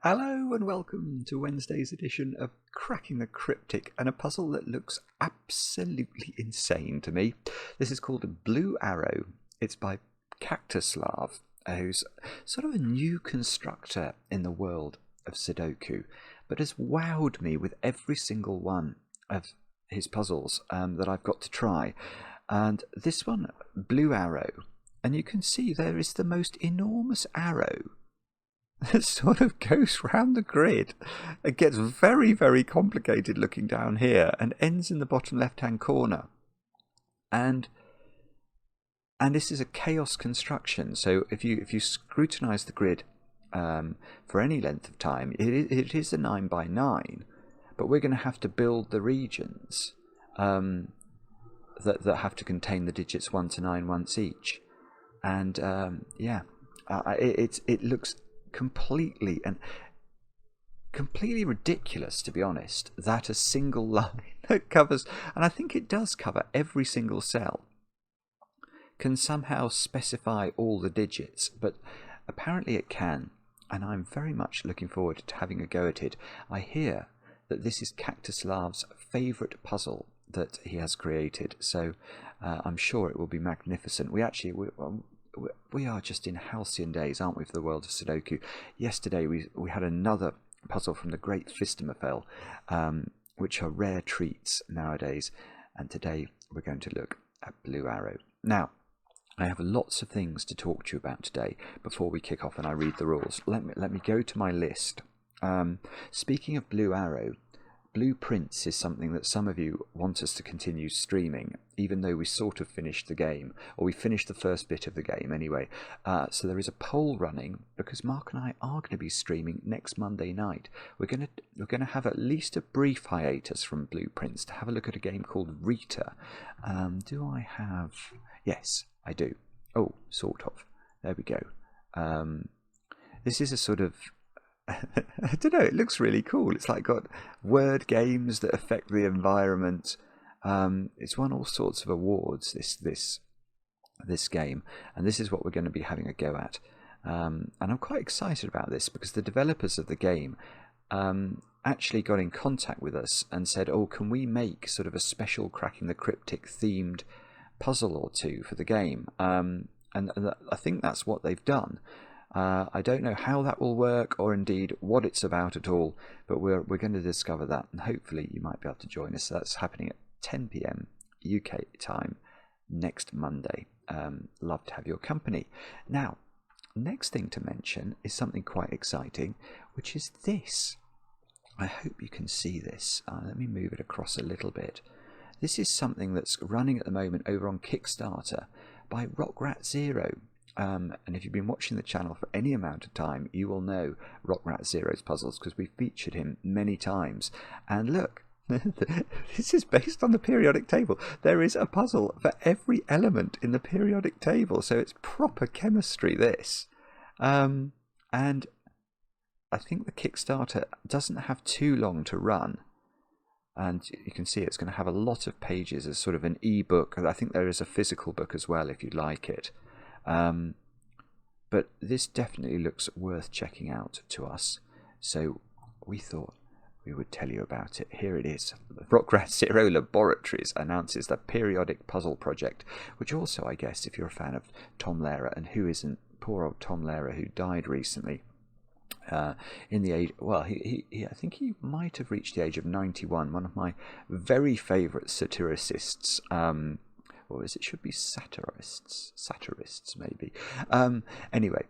Hello and welcome to Wednesday's edition of Cracking the Cryptic, and a puzzle that looks absolutely insane to me. This is called Blue Arrow. It's by Kaktuslav, who's sort of a new constructor in the world of Sudoku, but has wowed me with every single one of his puzzles that I've got to try. And this one, Blue Arrow, and you can see there is the most enormous arrow that sort of goes round the grid. It gets very, very complicated looking down here and ends in the bottom left-hand corner. And this is a chaos construction. So if you scrutinise the grid for any length of time, it is a 9 by 9, but we're going to have to build the regions that have to contain the digits 1 to 9 once each. And it looks completely ridiculous, to be honest, that a single line that covers, and I think it does cover every single cell, can somehow specify all the digits, but apparently it can, and I'm very much looking forward to having a go at it. I hear that this is Kaktuslav's favourite puzzle that he has created, so I'm sure it will be magnificent. We are just in halcyon days, aren't we, for the world of Sudoku. Yesterday we had another puzzle from the Great Fistamafel, which are rare treats nowadays, and today we're going to look at Blue Arrow. Now, I have lots of things to talk to you about today before we kick off and I read the rules. Let me go to my list. Speaking of Blue Arrow, Blueprints is something that some of you want us to continue streaming, even though we sort of finished the game, or we finished the first bit of the game anyway. So there is a poll running, because Mark and I are going to be streaming next Monday night. We're going to have at least a brief hiatus from Blueprints to have a look at a game called Rita. Do I have? Yes, I do. Oh, sort of. There we go. This is a sort of, I don't know, it looks really cool. It's like got word games that affect the environment. It's won all sorts of awards, this game, and this is what we're going to be having a go at. And I'm quite excited about this because the developers of the game actually got in contact with us and said, oh, can we make sort of a special Cracking the Cryptic themed puzzle or two for the game? And I think that's what they've done. I don't know how that will work or indeed what it's about at all, but we're going to discover that, and hopefully you might be able to join us. So that's happening at 10 p.m. UK time next Monday. Love to have your company. Now, next thing to mention is something quite exciting, which is this. I hope you can see this. Let me move it across a little bit. This is something that's running at the moment over on Kickstarter by Rockratzero. And if you've been watching the channel for any amount of time, you will know Rockratzero's puzzles because we've featured him many times. And look, this is based on the periodic table. There is a puzzle for every element in the periodic table, so it's proper chemistry, this. And I think the Kickstarter doesn't have too long to run. And you can see it's going to have a lot of pages as sort of an e-book. I think there is a physical book as well if you'd like it. But this definitely looks worth checking out to us, so we thought we would tell you about it. Here it is. Rockratzero Laboratories announces the periodic puzzle project, which also, I guess, if you're a fan of Tom Lehrer, and who isn't, poor old Tom Lehrer, who died recently in the age, well, he I think he might have reached the age of 91, one of my very favourite satiricists. Or as it should be satirists maybe. Anyway,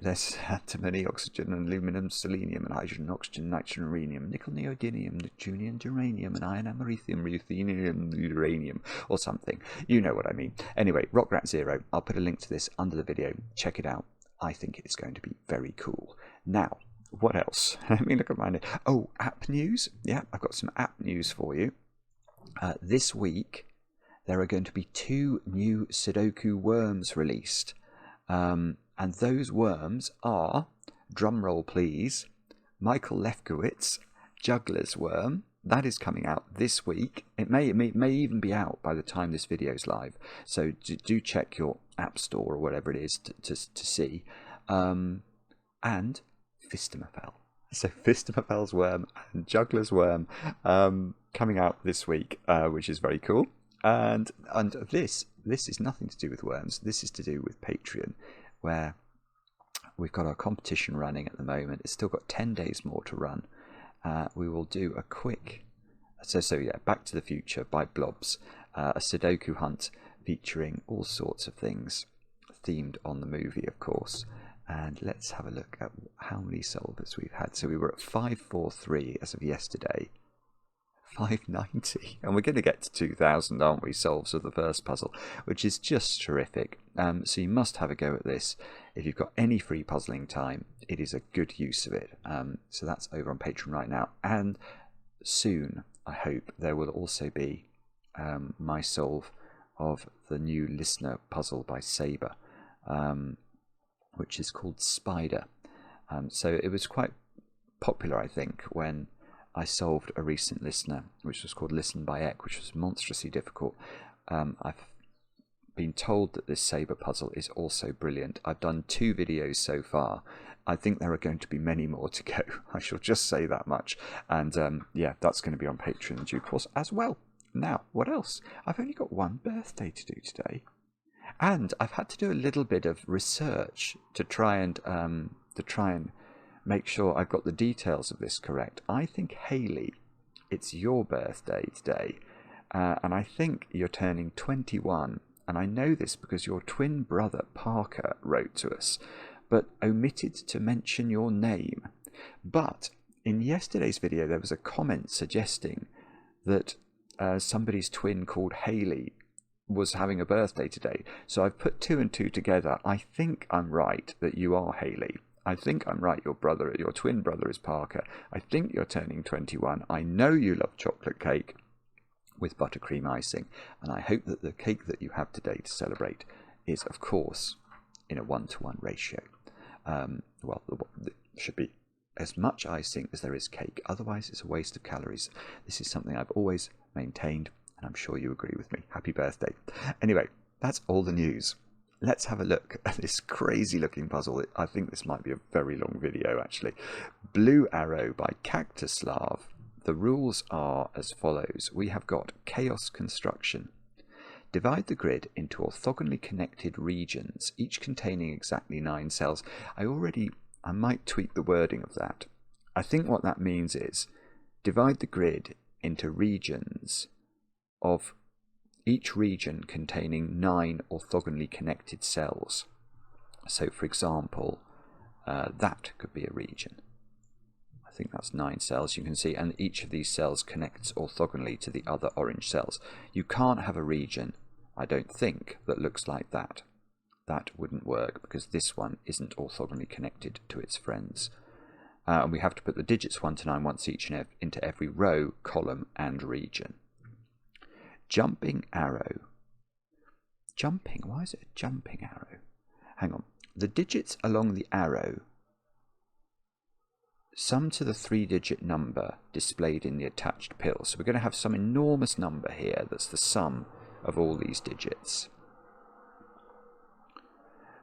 there's antimony, oxygen, and aluminum, selenium, and hydrogen, oxygen, nitrogen, rhenium, nickel, neodymium, neptunium, germanium, and iron, americium, ruthenium, uranium, or something. You know what I mean. Anyway, Rockratzero. I'll put a link to this under the video. Check it out. I think it's going to be very cool. Now, what else? Let me look at my... Oh, app news. Yeah, I've got some app news for you. This week, there are going to be 2 new Sudoku worms released. And those worms are, drumroll please, Michael Lefkowitz, Juggler's Worm. That is coming out this week. It may even be out by the time this video is live. So do check your app store or whatever it is to see. And Fistimefel. So Fistimefel's worm and Juggler's worm coming out this week, which is very cool. And this is nothing to do with worms. This is to do with Patreon, where we've got our competition running at the moment. It's still got 10 days more to run. We will do a quick... So yeah, Back to the Future by Blobs, a Sudoku hunt featuring all sorts of things themed on the movie, of course. And let's have a look at how many solvers we've had. So we were at 543 as of yesterday. 590. And we're going to get to 2,000, aren't we, solves of the first puzzle, which is just terrific. So you must have a go at this. If you've got any free puzzling time, it is a good use of it. So that's over on Patreon right now. And soon, I hope, there will also be my solve of the new listener puzzle by Sabre, which is called Spider. So it was quite popular, I think, when I solved a recent listener, which was called Listen by Eck, which was monstrously difficult. I've been told that this Sabre puzzle is also brilliant. I've done 2 videos so far. I think there are going to be many more to go. I shall just say that much. And yeah, that's going to be on Patreon in due course as well. Now, what else? I've only got one birthday to do today. And I've had to do a little bit of research to try and make sure I've got the details of this correct. I think, Hayley, it's your birthday today, and I think you're turning 21. And I know this because your twin brother Parker wrote to us, but omitted to mention your name. But in yesterday's video, there was a comment suggesting that somebody's twin called Hayley was having a birthday today. So I've put 2 and 2 together. I think I'm right that you are Hayley. I think I'm right. Your twin brother is Parker. I think you're turning 21. I know you love chocolate cake with buttercream icing, and I hope that the cake that you have today to celebrate is, of course, in a 1-to-1 ratio. Well, there should be as much icing as there is cake. Otherwise, it's a waste of calories. This is something I've always maintained, and I'm sure you agree with me. Happy birthday. Anyway, that's all the news. Let's have a look at this crazy looking puzzle. I think this might be a very long video, actually. Blue Arrow by Kaktuslav. The rules are as follows. We have got chaos construction. Divide the grid into orthogonally connected regions, each containing exactly 9 cells. I might tweak the wording of that. I think what that means is divide the grid into regions of each region containing 9 orthogonally connected cells. So, for example, that could be a region. I think that's 9 cells, you can see, and each of these cells connects orthogonally to the other orange cells. You can't have a region, I don't think, that looks like that. That wouldn't work because this one isn't orthogonally connected to its friends. And we have to put the digits 1 to 9 once each into every row, column, and region. Jumping arrow. Jumping? Why is it a jumping arrow? Hang on. The digits along the arrow sum to the 3-digit number displayed in the attached pill. So we're going to have some enormous number here that's the sum of all these digits.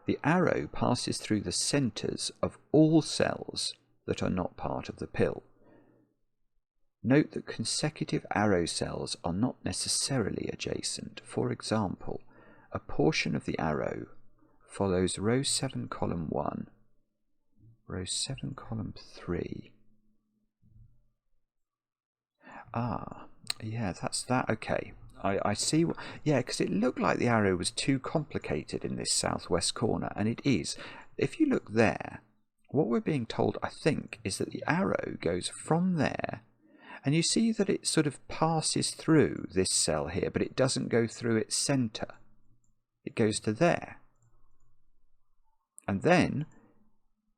The arrow passes through the centres of all cells that are not part of the pill. Note that consecutive arrow cells are not necessarily adjacent. For example, a portion of the arrow follows row 7, column 1, row 7, column 3. Ah, yeah, that's that. Okay. I see. Yeah, because it looked like the arrow was too complicated in this southwest corner, and it is. If you look there, what we're being told, I think, is that the arrow goes from there, and you see that it sort of passes through this cell here, but it doesn't go through its centre. It goes to there. And then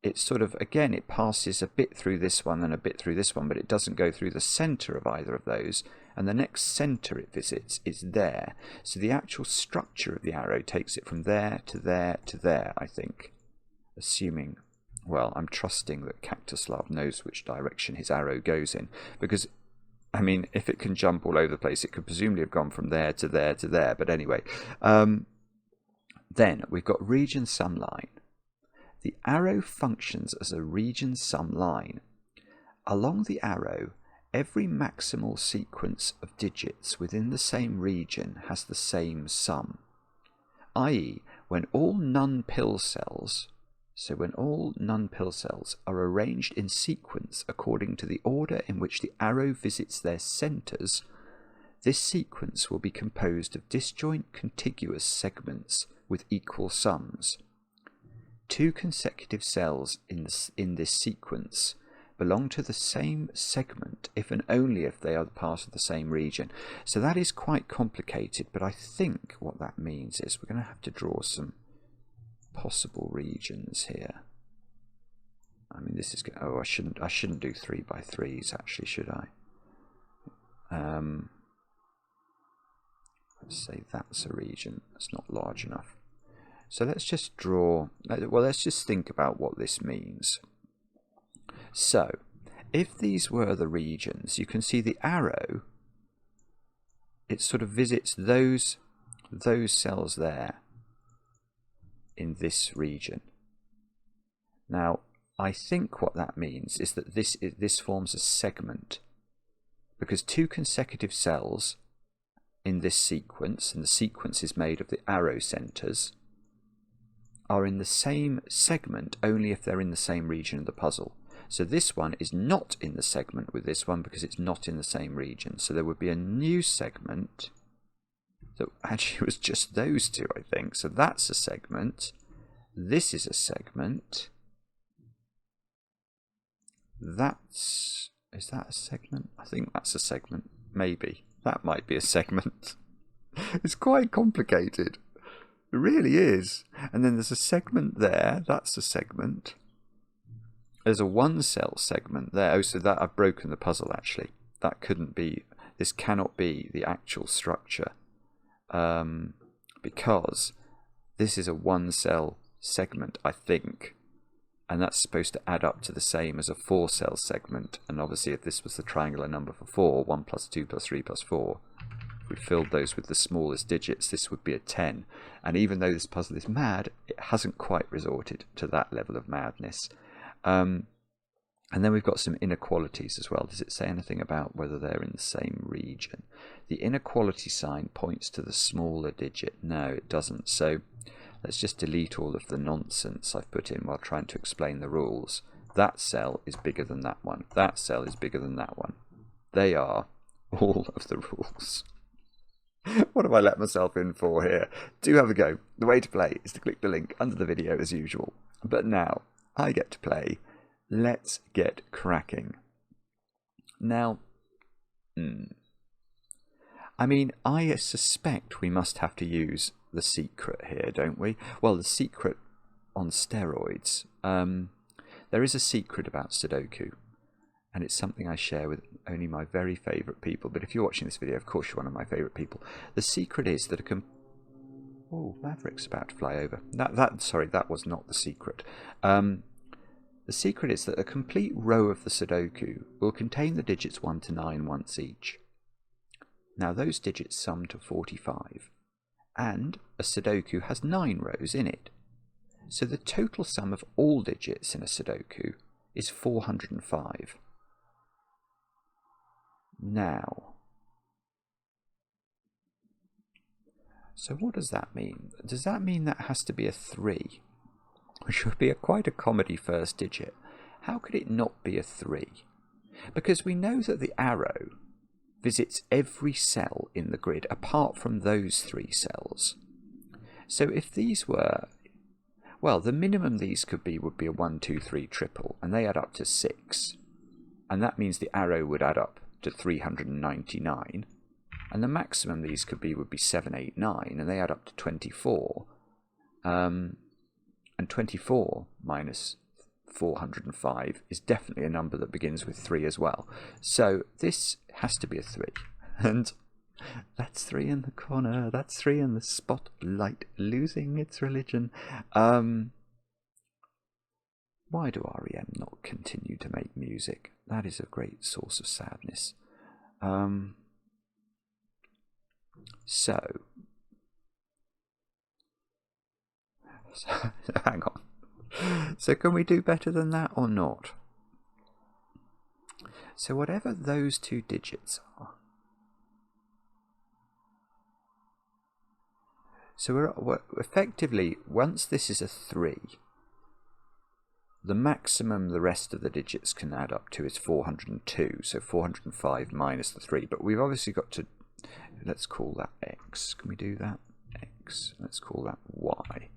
it sort of, again, it passes a bit through this one and a bit through this one, but it doesn't go through the centre of either of those. And the next centre it visits is there. So the actual structure of the arrow takes it from there to there to there, I think. Assuming, well, I'm trusting that Kaktuslav knows which direction his arrow goes in. Because, I mean, if it can jump all over the place, it could presumably have gone from there to there to there. But anyway, then we've got region sum line. The arrow functions as a region sum line. Along the arrow, every maximal sequence of digits within the same region has the same sum, i.e. when all non-pill cells are arranged in sequence according to the order in which the arrow visits their centres, this sequence will be composed of disjoint contiguous segments with equal sums. Two consecutive cells in this sequence belong to the same segment if and only if they are part of the same region. So that is quite complicated, but I think what that means is we're going to have to draw some possible regions here. I mean, this is I shouldn't do 3 by 3s actually, should I? Let's say that's a region. That's not large enough. So let's just draw, well, let's just think about what this means. So, if these were the regions, you can see the arrow, it sort of visits those cells there in this region. Now, I think what that means is that this forms a segment, because two consecutive cells in this sequence, and the sequence is made of the arrow centres, are in the same segment only if they're in the same region of the puzzle. So this one is not in the segment with this one because it's not in the same region. So there would be a new segment that actually was just those two, I think. So that's a segment. This is a segment. Is that a segment? I think that's a segment. Maybe. That might be a segment. It's quite complicated. It really is. And then there's a segment there. That's a segment. There's a one cell segment there. Oh, so that I've broken the puzzle actually. That couldn't be, this cannot be the actual structure. Because this is a one cell segment, I think. And that's supposed to add up to the same as a 4 cell segment. And obviously if this was the triangular number for 4, 1 plus 2 plus 3 plus 4, if we filled those with the smallest digits, this would be a 10. And even though this puzzle is mad, it hasn't quite resorted to that level of madness. And then we've got some inequalities as well. Does it say anything about whether they're in the same region? The inequality sign points to the smaller digit. No, it doesn't. So let's just delete all of the nonsense I've put in while trying to explain the rules. That cell is bigger than that one. That cell is bigger than that one. They are all of the rules. What have I let myself in for here? Do have a go. The way to play is to click the link under the video as usual. But now I get to play. Let's get cracking. Now, I mean, I suspect we must have to use the secret here, don't we? Well, the secret on steroids. There is a secret about Sudoku, and it's something I share with only my very favourite people. But if you're watching this video, of course you're one of my favourite people. The secret is that oh, Maverick's about to fly over. Sorry, that was not the secret. The secret is that a complete row of the Sudoku will contain the digits 1 to 9 once each. Now those digits sum to 45, and a Sudoku has 9 rows in it. So the total sum of all digits in a Sudoku is 405. Now, so what does that mean? Does that mean that has to be a 3? Which would be quite a comedy first digit. How could it not be a 3? Because we know that the arrow visits every cell in the grid apart from those 3 cells. So if these were, well, the minimum these could be would be a 1, 2, 3 triple, and they add up to 6. And that means the arrow would add up to 399. And the maximum these could be would be 7, 8, 9, and they add up to 24. And 24 minus 405 is definitely a number that begins with 3 as well. So this has to be a 3. And that's 3 in the corner. That's 3 in the spotlight, losing its religion. Why do REM not continue to make music? That is a great source of sadness. So hang on. So can we do better than that or not? So whatever those two digits are. So we're effectively, once this is a 3, the maximum the rest of the digits can add up to is 402. So 405 minus the 3. But we've obviously got to, let's call that x. Can we do that? X. Let's call that y.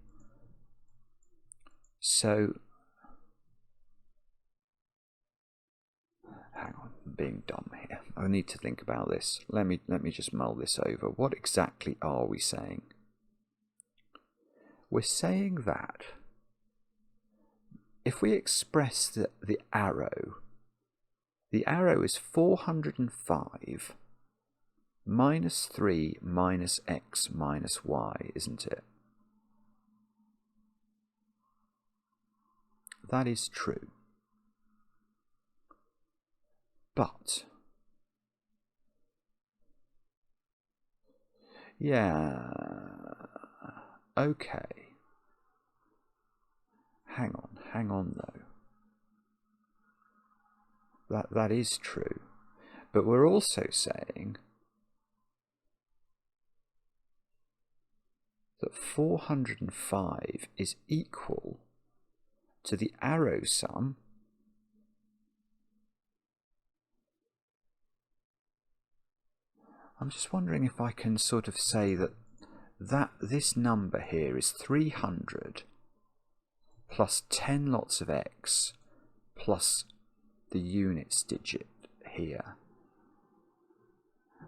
So, hang on, I'm being dumb here. I need to think about this. Let me just mull this over. What exactly are we saying? We're saying that if we express the arrow is 405 minus 3 minus x minus y, isn't it? That is true. But, yeah, okay. Hang on though. That is true. But we're also saying that 405 is equal to the arrow sum I'm just wondering if I can sort of say that this number here is 300 plus 10 lots of x plus the units digit here.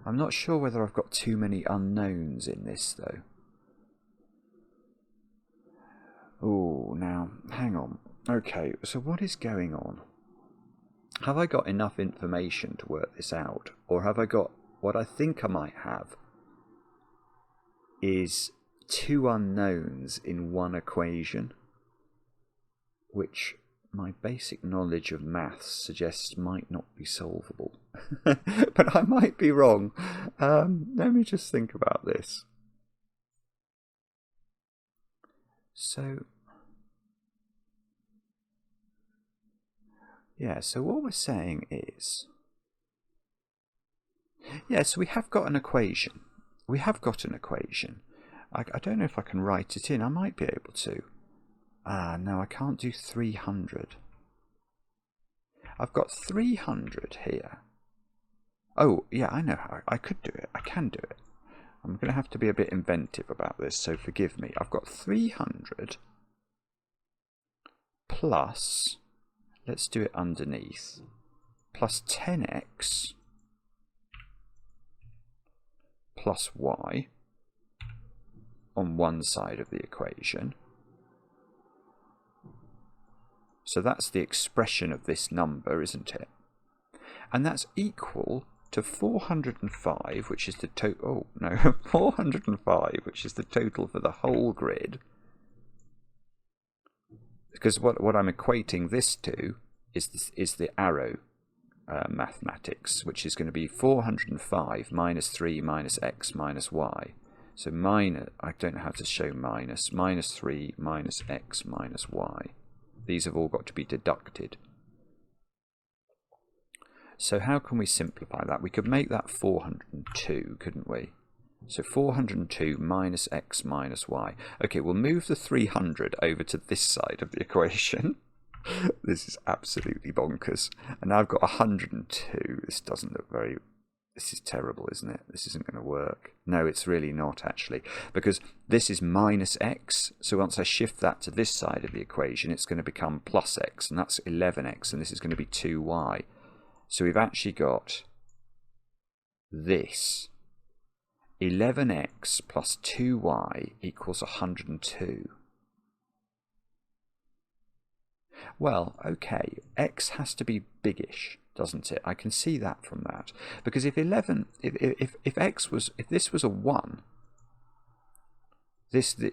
I'm not sure whether I've got too many unknowns in this though. Oh, now, hang on. Okay, so what is going on? Have I got enough information to work this out? Or have I got, what I think I might have is two unknowns in one equation, which my basic knowledge of maths suggests might not be solvable. But I might be wrong. Let me just think about this. So, yeah, so what we're saying is, yeah, so we have got an equation. We have got an equation. I don't know if I can write it in. I might be able to. No, I can't do 300. I've got 300 here. Oh, yeah, I know how. I could do it. I can do it. I'm going to have to be a bit inventive about this, so forgive me. I've got 300 plus, let's do it underneath, plus 10x plus y on one side of the equation. So that's the expression of this number, isn't it? And that's equal to 405, which is the total. Oh no, 405, which is the total for the whole grid. Because what I'm equating this to is the arrow mathematics, which is going to be 405 minus 3 minus x minus y. So minus, I don't know how to show minus 3 minus x minus y. These have all got to be deducted. So how can we simplify that? We could make that 402, couldn't we? So 402 minus x minus y. Okay, we'll move the 300 over to this side of the equation. This is absolutely bonkers. And now I've got 102. This doesn't look very... This is terrible, isn't it? This isn't going to work. No, it's really not, actually. Because this is minus x. So once I shift that to this side of the equation, it's going to become plus x. And that's 11x. And this is going to be 2y. So we've actually got this. 11x plus 2y equals 102. Well, okay, x has to be biggish, doesn't it? I can see that from that. Because if this was a 1,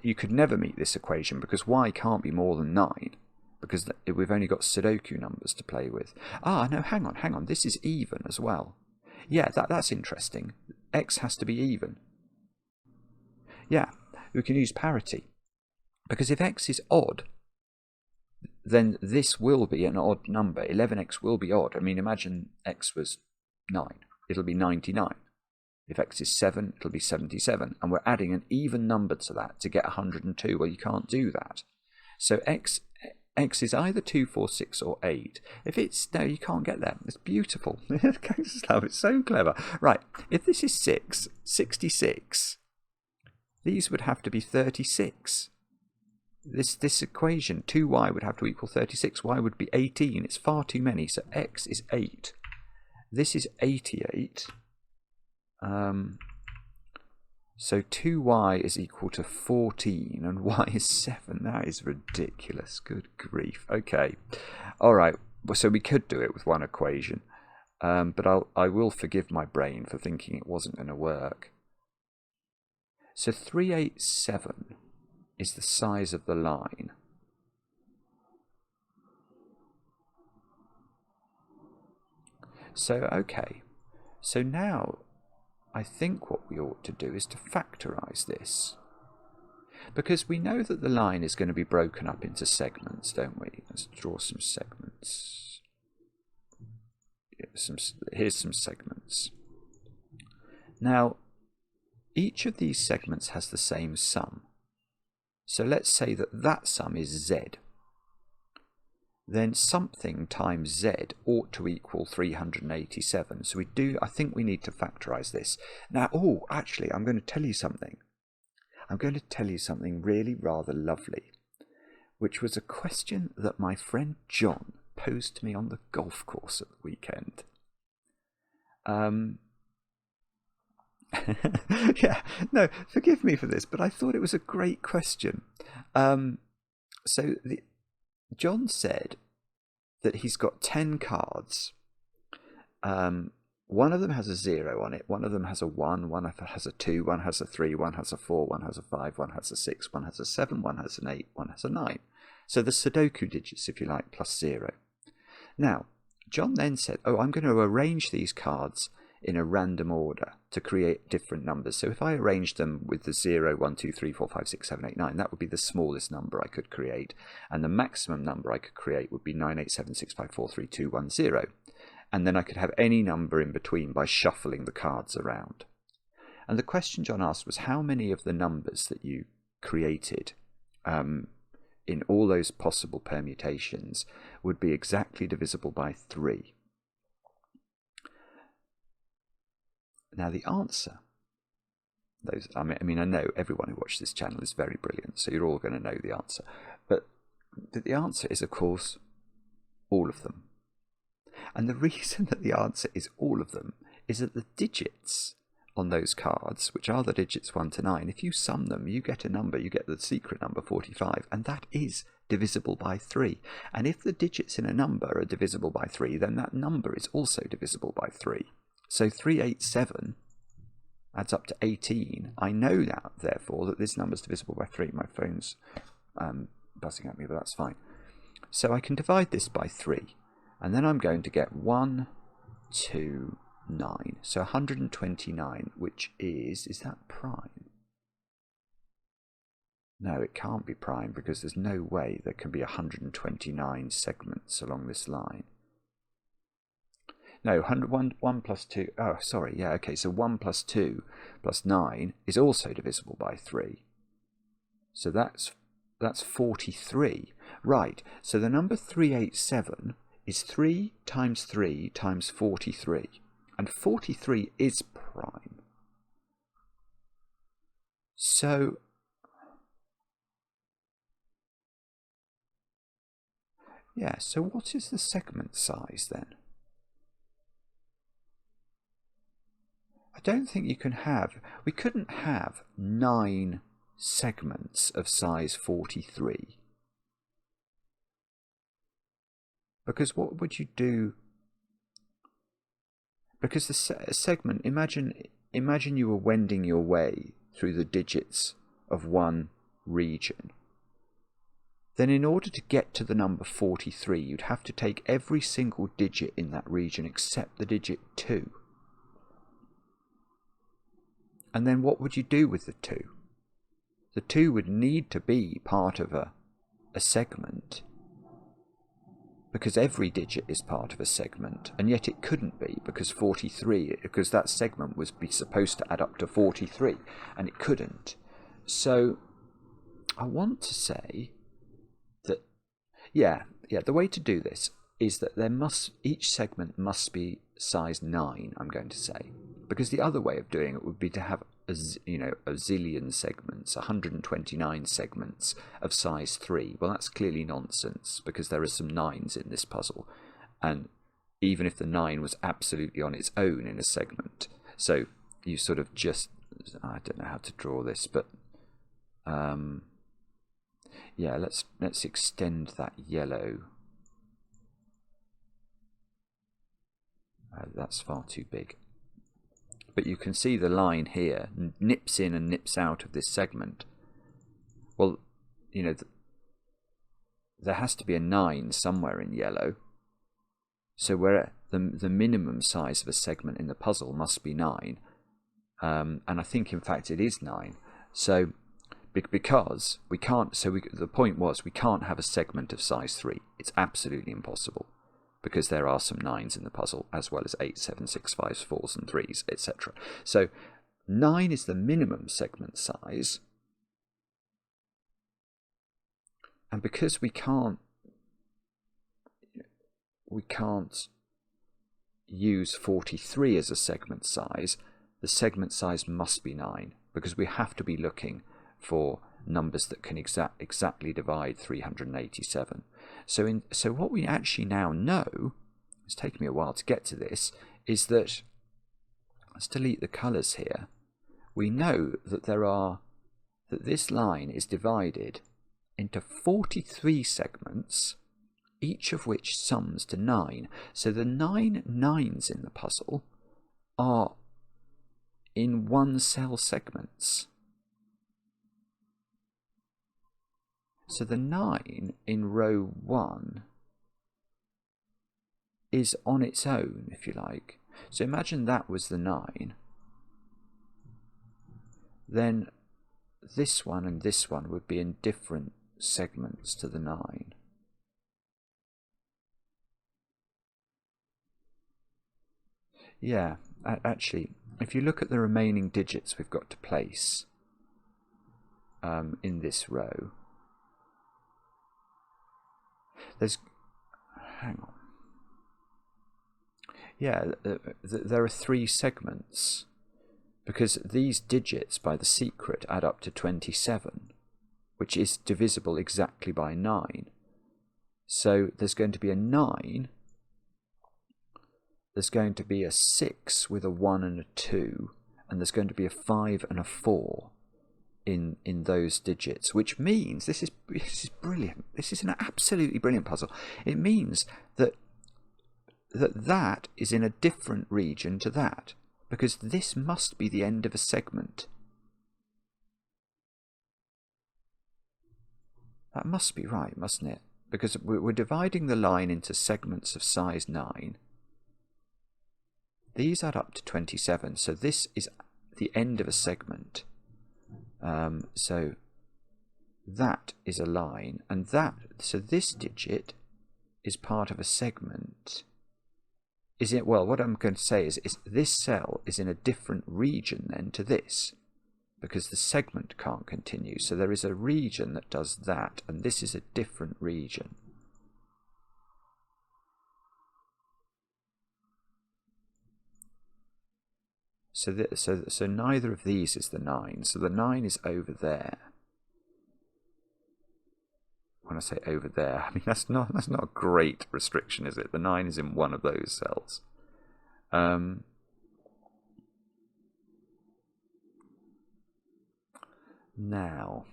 you could never meet this equation because y can't be more than 9. Because we've only got Sudoku numbers to play with. Ah, no, hang on, this is even as well. Yeah, that's interesting. X has to be even. Yeah, we can use parity. Because if x is odd, then this will be an odd number. 11x will be odd. I mean, imagine x was 9. It'll be 99. If x is 7, it'll be 77. And we're adding an even number to that to get 102. Well, you can't do that. So x is either 2, 4, 6 or 8. If it's... No, you can't get there. It's beautiful. Kaktuslav, it's so clever. Right, if this is 6, 66, these would have to be 36. This equation, 2y would have to equal 36. Y would be 18. It's far too many. So x is 8. This is 88. So 2y is equal to 14 and y is 7. That is ridiculous. Good grief. Okay. All right. So we could do it with one equation. But I will forgive my brain for thinking it wasn't going to work. So 387 is the size of the line. So, okay. So now I think what we ought to do is to factorize this. Because we know that the line is going to be broken up into segments, don't we? Let's draw some segments. Here's some segments. Now, each of these segments has the same sum. So let's say that that sum is z. Then something times z ought to equal 387. So I think we need to factorize this. Now, actually, I'm going to tell you something. I'm going to tell you something really rather lovely, which was a question that my friend John posed to me on the golf course at the weekend. Yeah, no, forgive me for this, but I thought it was a great question. John said that he's got 10 cards. One of them has a 0 on it, one of them has a 1, one has a 2, one has a 3, one has a 4, one has a 5, one has a 6, one has a 7, one has an 8, one has a 9. So the Sudoku digits, if you like, plus 0. Now, John then said, I'm going to arrange these cards in a random order to create different numbers. So if I arrange them with the 0, 1, 2, 3, 4, 5, 6, 7, 8, 9, that would be the smallest number I could create. And the maximum number I could create would be 9, 8, 7, 6, 5, 4, 3, 2, 1, 0. And then I could have any number in between by shuffling the cards around. And the question John asked was how many of the numbers that you created in all those possible permutations would be exactly divisible by 3. Now the answer, I know everyone who watches this channel is very brilliant, so you're all going to know the answer. But the answer is, of course, all of them. And the reason that the answer is all of them is that the digits on those cards, which are the digits 1 to 9, if you sum them, you get a number, you get the secret number 45, and that is divisible by 3. And if the digits in a number are divisible by 3, then that number is also divisible by 3. So 387 adds up to 18. I know now, therefore, that this number is divisible by 3. My phone's buzzing at me, but that's fine. So I can divide this by 3. And then I'm going to get 1, 2, 9. So 129, which is that prime? No, it can't be prime because there's no way there can be 129 segments along this line. No, 1 plus 2, oh, sorry, yeah, okay, so 1 plus 2 plus 9 is also divisible by 3. So that's 43. Right, so the number 387 is 3 times 3 times 43. And 43 is prime. So yeah, so what is the segment size then? I don't think you can we couldn't have 9 segments of size 43. Because what would you do? Because the segment, imagine you were wending your way through the digits of one region. Then in order to get to the number 43, you'd have to take every single digit in that region except the digit 2. And then what would you do with the 2? The 2 would need to be part of a segment. because every digit is part of a segment, and yet it couldn't be, because 43, because that segment was supposed to add up to 43, and it couldn't. So I want to say that, the way to do this is that each segment must be size 9, I'm going to say, because the other way of doing it would be to have a zillion segments, 129 segments of size 3. Well, that's clearly nonsense, because there are some 9s in this puzzle, and even if the 9 was absolutely on its own in a segment, so you sort of just, I don't know how to draw this, but let's extend that yellow. That's far too big. But you can see the line here nips in and nips out of this segment. Well, there has to be a 9 somewhere in yellow. So where the minimum size of a segment in the puzzle must be 9. And I think, in fact, it is 9. So because we can't, the point was we can't have a segment of size 3. It's absolutely impossible, because there are some 9s in the puzzle, as well as 8, 7, 6, 5s, 4s and 3s, etc. So 9 is the minimum segment size, and because we can't use 43 as a segment size, the segment size must be 9, because we have to be looking for numbers that can exactly divide 387. So what we actually now know, it's taken me a while to get to this, is that, let's delete the colours here, we know that that this line is divided into 43 segments, each of which sums to 9. So the 9 9s in the puzzle are in 1 cell segments. So the 9 in row 1 is on its own, if you like. So imagine that was the 9. Then this one and this one would be in different segments to the 9. Yeah, actually, if you look at the remaining digits we've got to place in this row, hang on. Yeah, there are 3 segments, because these digits by the secret add up to 27, which is divisible exactly by 9. So there's going to be a 9, there's going to be a 6 with a 1 and a 2, and there's going to be a 5 and a 4 in those digits, which means this is brilliant. This is an absolutely brilliant puzzle. It means that is in a different region to that, because this must be the end of a segment. That must be right, mustn't it? Because we're dividing the line into segments of size 9. These add up to 27, so this is the end of a segment. So that is a line, and so this digit is part of a segment. Is it? Well, what I'm going to say is this cell is in a different region then to this, because the segment can't continue. So there is a region that does that, and this is a different region. So neither of these is the 9. So the 9 is over there. When I say over there, I mean that's not a great restriction, is it? The 9 is in one of those cells. Now,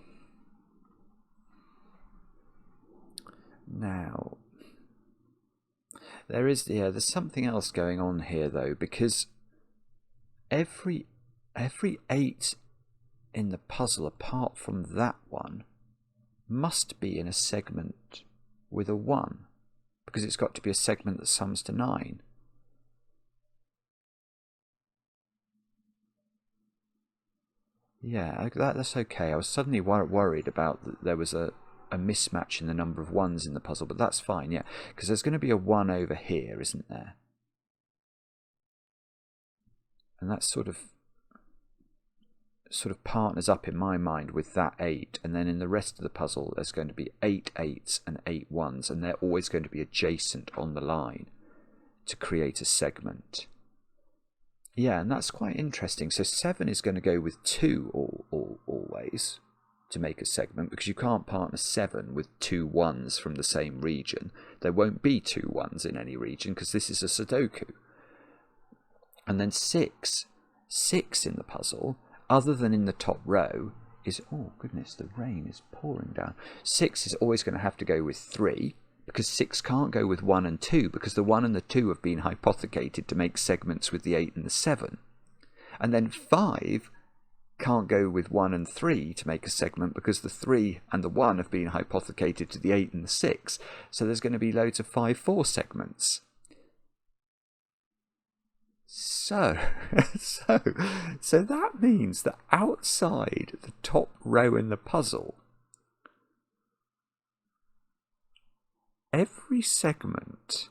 there's something else going on here though, because every 8 in the puzzle apart from that one must be in a segment with a 1, because it's got to be a segment that sums to 9. Yeah, that's okay. I was suddenly worried about that there was a a mismatch in the number of ones in the puzzle, but that's fine, yeah, because there's going to be a 1 over here, isn't there? And that sort of partners up in my mind with that 8, and then in the rest of the puzzle there's going to be 8 8s and 8 1s, and they're always going to be adjacent on the line to create a segment. Yeah, and that's quite interesting. So 7 is going to go with 2 always to make a segment, because you can't partner 7 with 2 1s from the same region. There won't be 2 1s in any region because this is a Sudoku. And then 6 in the puzzle, other than in the top row, is, oh goodness, the rain is pouring down. 6 is always going to have to go with 3, because 6 can't go with 1 and 2, because the 1 and the 2 have been hypothecated to make segments with the 8 and the 7. And then 5 can't go with 1 and 3 to make a segment, because the 3 and the 1 have been hypothecated to the 8 and the 6. So there's going to be loads of 5 4 segments. So that means that outside the top row in the puzzle, every segment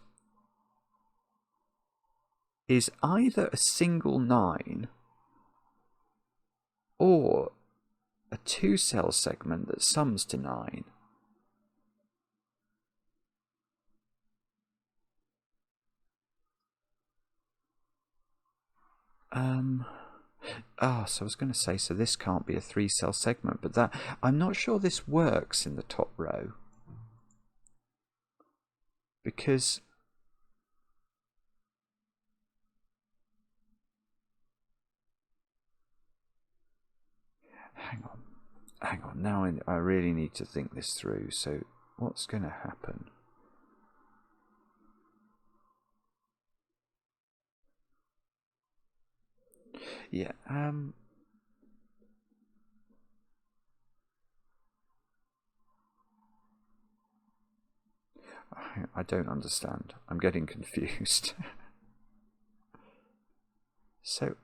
is either a single 9 or a 2-cell segment that sums to 9. So I was going to say, so this can't be a 3-cell segment, but that, I'm not sure this works in the top row, because hang on, now I really need to think this through. So what's going to happen? Yeah, I don't understand. I'm getting confused. So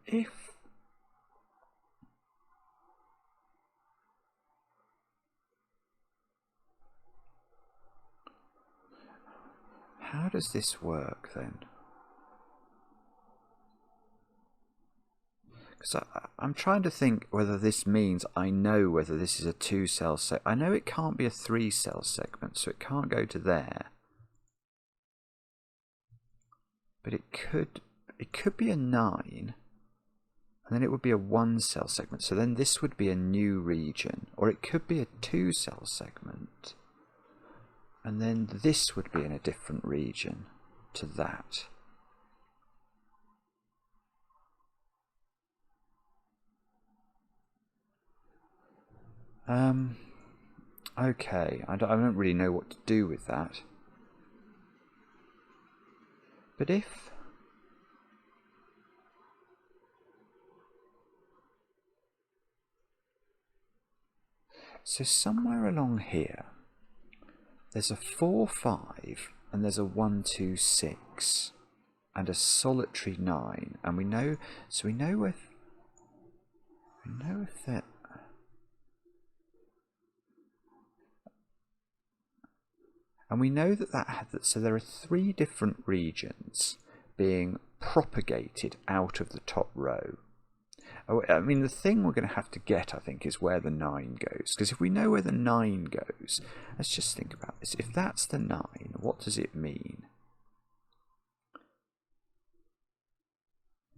how does this work then? Because I'm trying to think whether this means I know whether this is a 2-cell segment. I know it can't be a 3-cell segment, so it can't go to there. But it could be a 9, and then it would be a 1-cell segment. So then this would be a new region, or it could be a 2-cell segment, and then this would be in a different region to that. Okay, I don't really know what to do with that. But if so, somewhere along here there's a 4 5 and there's a 1 2 6 and a solitary 9, and we know if that. And we know that so there are 3 different regions being propagated out of the top row. I mean, the thing we're going to have to get, I think, is where the 9 goes. Because if we know where the 9 goes, let's just think about this. If that's the 9, what does it mean?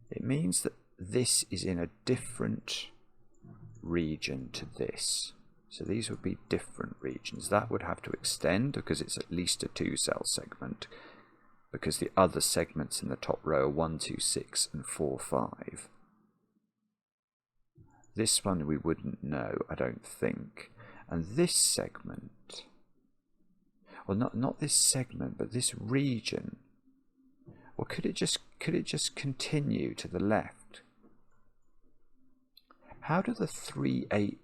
It means that this is in a different region to this. So these would be different regions. That would have to extend because it's at least a 2-cell segment, because the other segments in the top row are 1 2 6 and 4 5. This one we wouldn't know, I don't think. And this segment, well, not this segment, but this region, or could it just continue to the left? How do the 3 8?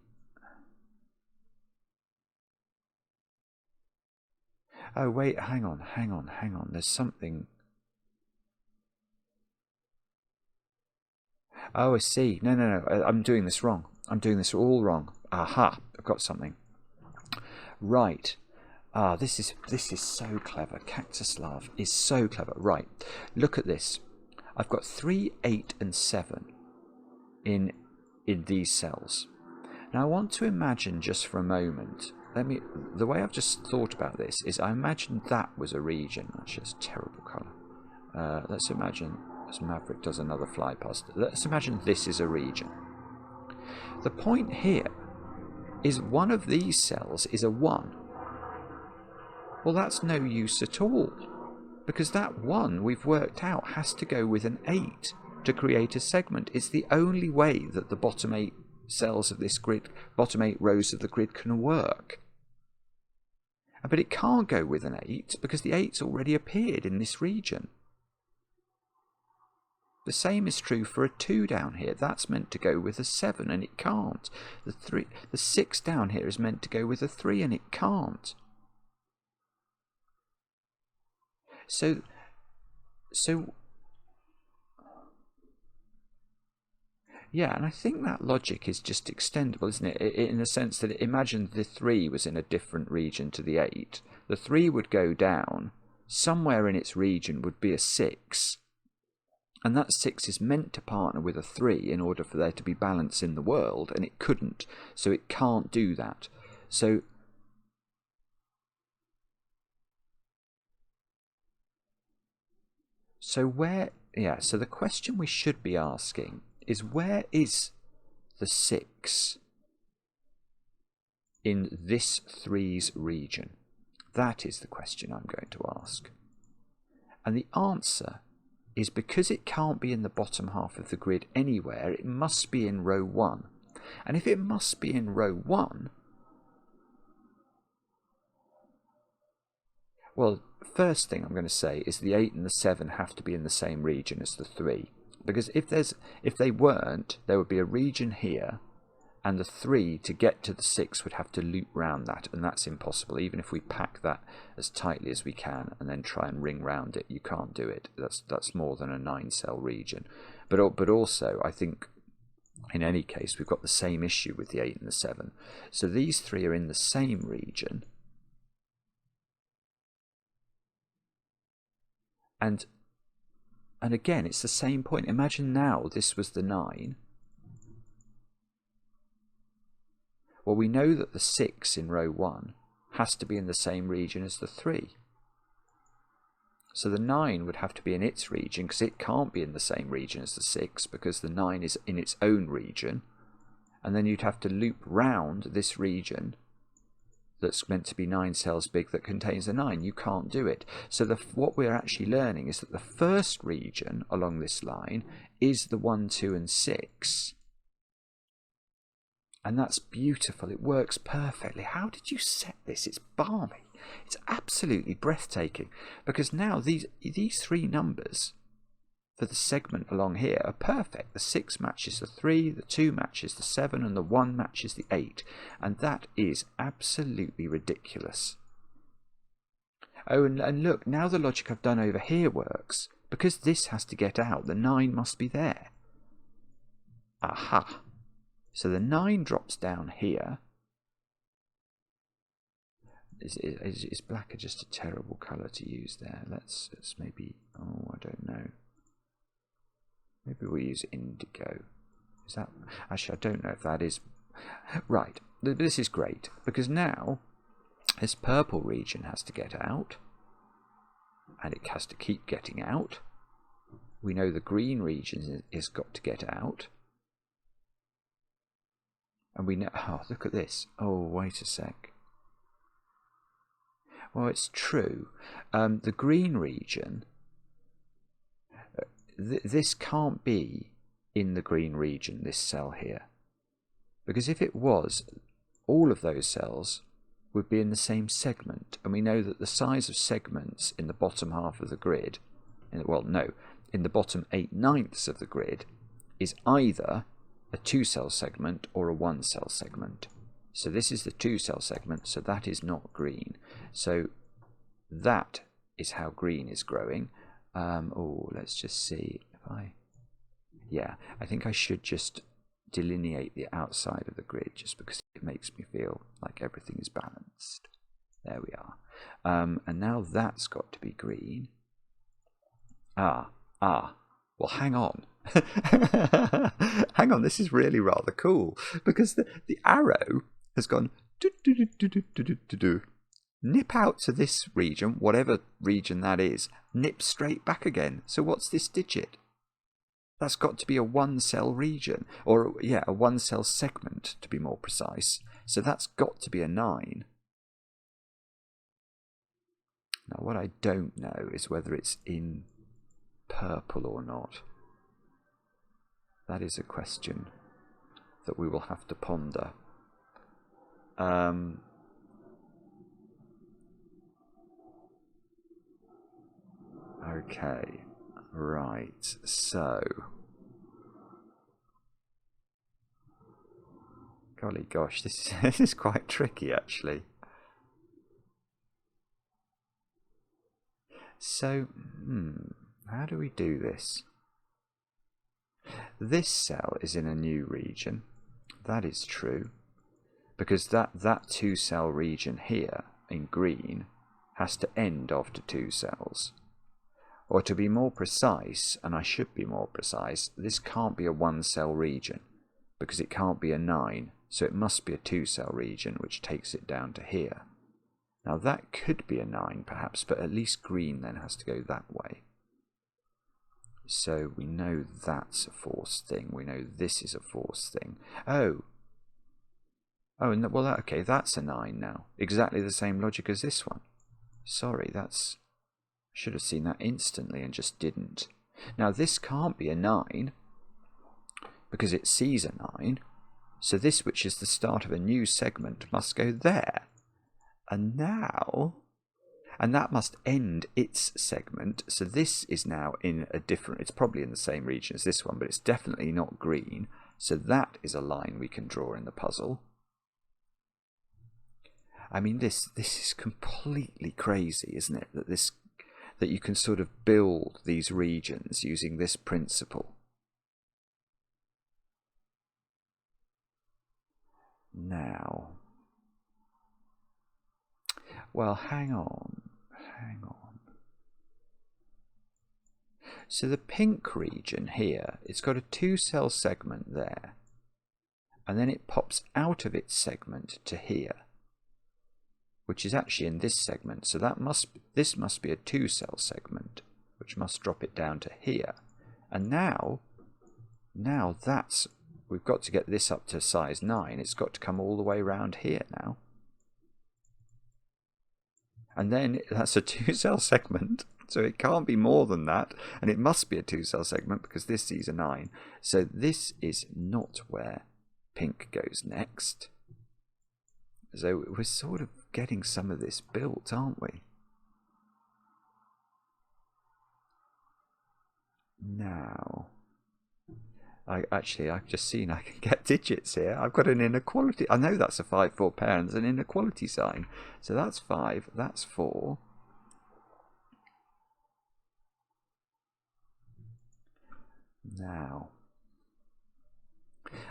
Oh wait, hang on. There's something. Oh, I see. No. I'm doing this wrong. I'm doing this all wrong. Aha, I've got something. Right. Ah, this is so clever. Kaktuslav is so clever. Right. Look at this. I've got 3, 8, and 7 in these cells. Now I want to imagine just for a moment. The way I've just thought about this is I imagined that was a region. That's just a terrible colour. Let's imagine, as Maverick does another fly past, let's imagine this is a region. The point here is one of these cells is a 1. Well, that's no use at all, because that 1 we've worked out has to go with an 8 to create a segment. It's the only way that the bottom 8 cells of this grid, bottom 8 rows of the grid can work. But it can't go with an 8 because the 8's already appeared in this region. The same is true for a 2 down here. That's meant to go with a 7 and it can't. The 6 down here is meant to go with a 3 and it can't. So yeah, and I think that logic is just extendable, isn't it? In the sense that imagine the 3 was in a different region to the 8. The 3 would go down. Somewhere in its region would be a 6. And that 6 is meant to partner with a 3 in order for there to be balance in the world, and it couldn't. So it can't do that. So so the question we should be asking is, where is the 6 in this 3's region? That is the question I'm going to ask. And the answer is, because it can't be in the bottom half of the grid anywhere, it must be in row 1. And if it must be in row 1, well, first thing I'm going to say is the 8 and the 7 have to be in the same region as the 3. Because if they weren't, there would be a region here, and the 3 to get to the 6 would have to loop round that, and that's impossible. Even if we pack that as tightly as we can and then try and ring round it, you can't do it. That's more than a 9-cell region. But also, I think in any case we've got the same issue with the 8 and the 7. So these 3 are in the same region, and again, it's the same point. Imagine now this was the 9. Well, we know that the 6 in row 1 has to be in the same region as the 3. So the 9 would have to be in its region, because it can't be in the same region as the 6, because the 9 is in its own region. And then you'd have to loop round this region that's meant to be 9 cells big that contains a 9. You can't do it. So what we're actually learning is that the first region along this line is the 1, 2, and 6. And that's beautiful. It works perfectly. How did you set this? It's balmy. It's absolutely breathtaking. Because now these 3 numbers for the segment along here are perfect. The 6 matches the 3, the 2 matches the 7, and the 1 matches the 8. And that is absolutely ridiculous. Oh, and look, now the logic I've done over here works. Because this has to get out, the 9 must be there. Aha. So the 9 drops down here. Is black just a terrible colour to use there? Let's maybe, I don't know. Maybe we'll use indigo. Is that, actually, I don't know if that is right. This is great, because now this purple region has to get out, and it has to keep getting out. We know the green region has got to get out. And we know, oh, look at this. Oh, wait a sec. Well, it's true. The green region, this can't be in the green region, this cell here. Because if it was, all of those cells would be in the same segment. And we know that the size of segments in the bottom half of the grid, well, no, in the bottom 8/9 of the grid, is either a 2-cell segment or a 1-cell segment. So this is the 2-cell segment, so that is not green. So that is how green is growing. Let's just see if I think I should just delineate the outside of the grid, just because makes me feel like everything is balanced. There we are. And now that's got to be green. Well, hang on. Hang on, this is really rather cool, because the arrow has gone nip out to this region, whatever region that is, nip straight back again. So what's this digit? That's got to be a one-cell region, or yeah, a one-cell segment to be more precise. So that's got to be a 9. Now what I don't know is whether it's in purple or not. That is a question that we will have to ponder. Okay, right, so... Golly gosh, this is quite tricky actually. So, how do we do this? This cell is in a new region. That is true. Because that 2-cell region here in green has to end after 2 cells. Or to be more precise, and I should be more precise, this can't be a 1-cell region because it can't be a 9. So it must be a 2-cell region, which takes it down to here. Now that could be a 9 perhaps, but at least green then has to go that way. So we know that's a forced thing. We know this is a forced thing. Oh, well, okay, that's a 9 now. Exactly the same logic as this one. Sorry, that's... should have seen that instantly and just didn't. Now this can't be a 9 because it sees a 9. So this, which is the start of a new segment, must go there. And now... and that must end its segment. So this is now in a different... it's probably in the same region as this one, but it's definitely not green. So that is a line we can draw in the puzzle. I mean, this is completely crazy, isn't it? That you can sort of build these regions using this principle. Now, well, hang on. So the pink region here, it's got a 2-cell segment there, and then it pops out of its segment to here, which is actually in this segment. So this must be a 2-cell segment, which must drop it down to here. And now that's... we've got to get this up to size 9. It's got to come all the way around here now. And then that's a 2-cell segment. So it can't be more than that. And it must be a 2-cell segment because this sees a 9. So this is not where pink goes next. So we're sort of getting some of this built, aren't we? Now... I've just seen I can get digits here. I've got an inequality. I know that's a 5-4 pair and there's an inequality sign. So that's 5, that's 4. Now,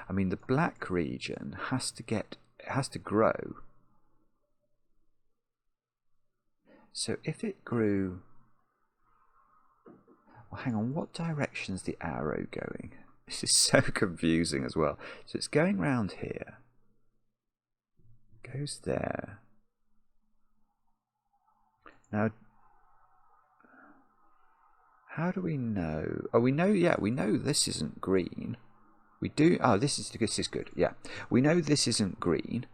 I mean, the black region has to grow. So if it grew... well, hang on, what direction's the arrow going? This is so confusing as well. So it's going round here. Goes there. Now, how do we know? Oh, we know, yeah, we know this isn't green. We do, oh, this is good, yeah. We know this isn't green.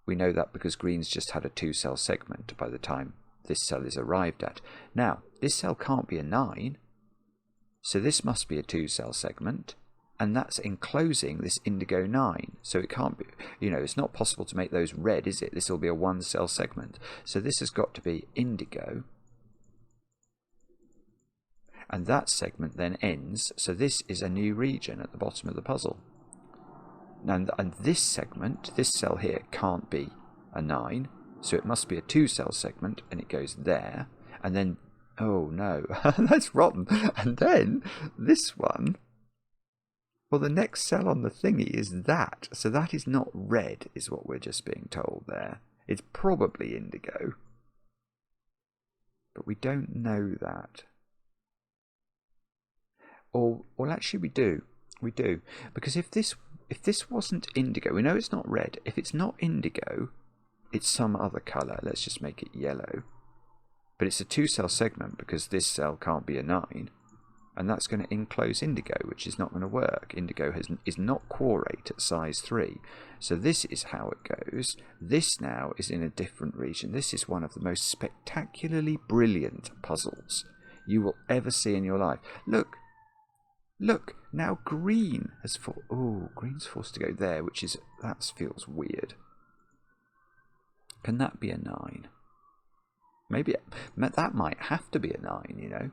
We know that because green's just had a 2-cell segment by the time this cell is arrived at. Now, this cell can't be a 9. So this must be a 2-cell segment, and that's enclosing this indigo 9. So it can't be, it's not possible to make those red, is it? This will be a 1-cell segment. So this has got to be indigo. And that segment then ends. So this is a new region at the bottom of the puzzle. And this segment, this cell here, can't be a 9. So it must be a 2-cell segment, and it goes there. And then... oh no, that's rotten. And then this one Well, the next cell on the thingy is that. So that is not red, is what we're just being told there. It's probably indigo. But we don't know that. Or well, actually we do. We do. Because if this wasn't indigo, we know it's not red. If it's not indigo, it's some other colour. Let's just make it yellow. But it's a 2-cell segment because this cell can't be a 9. And that's going to enclose indigo, which is not going to work. Indigo is not quarate at size 3. So this is how it goes. This now is in a different region. This is one of the most spectacularly brilliant puzzles you will ever see in your life. Look. Look. Now green has green's forced to go there, that feels weird. Can that be a 9? Maybe that might have to be a 9, you know.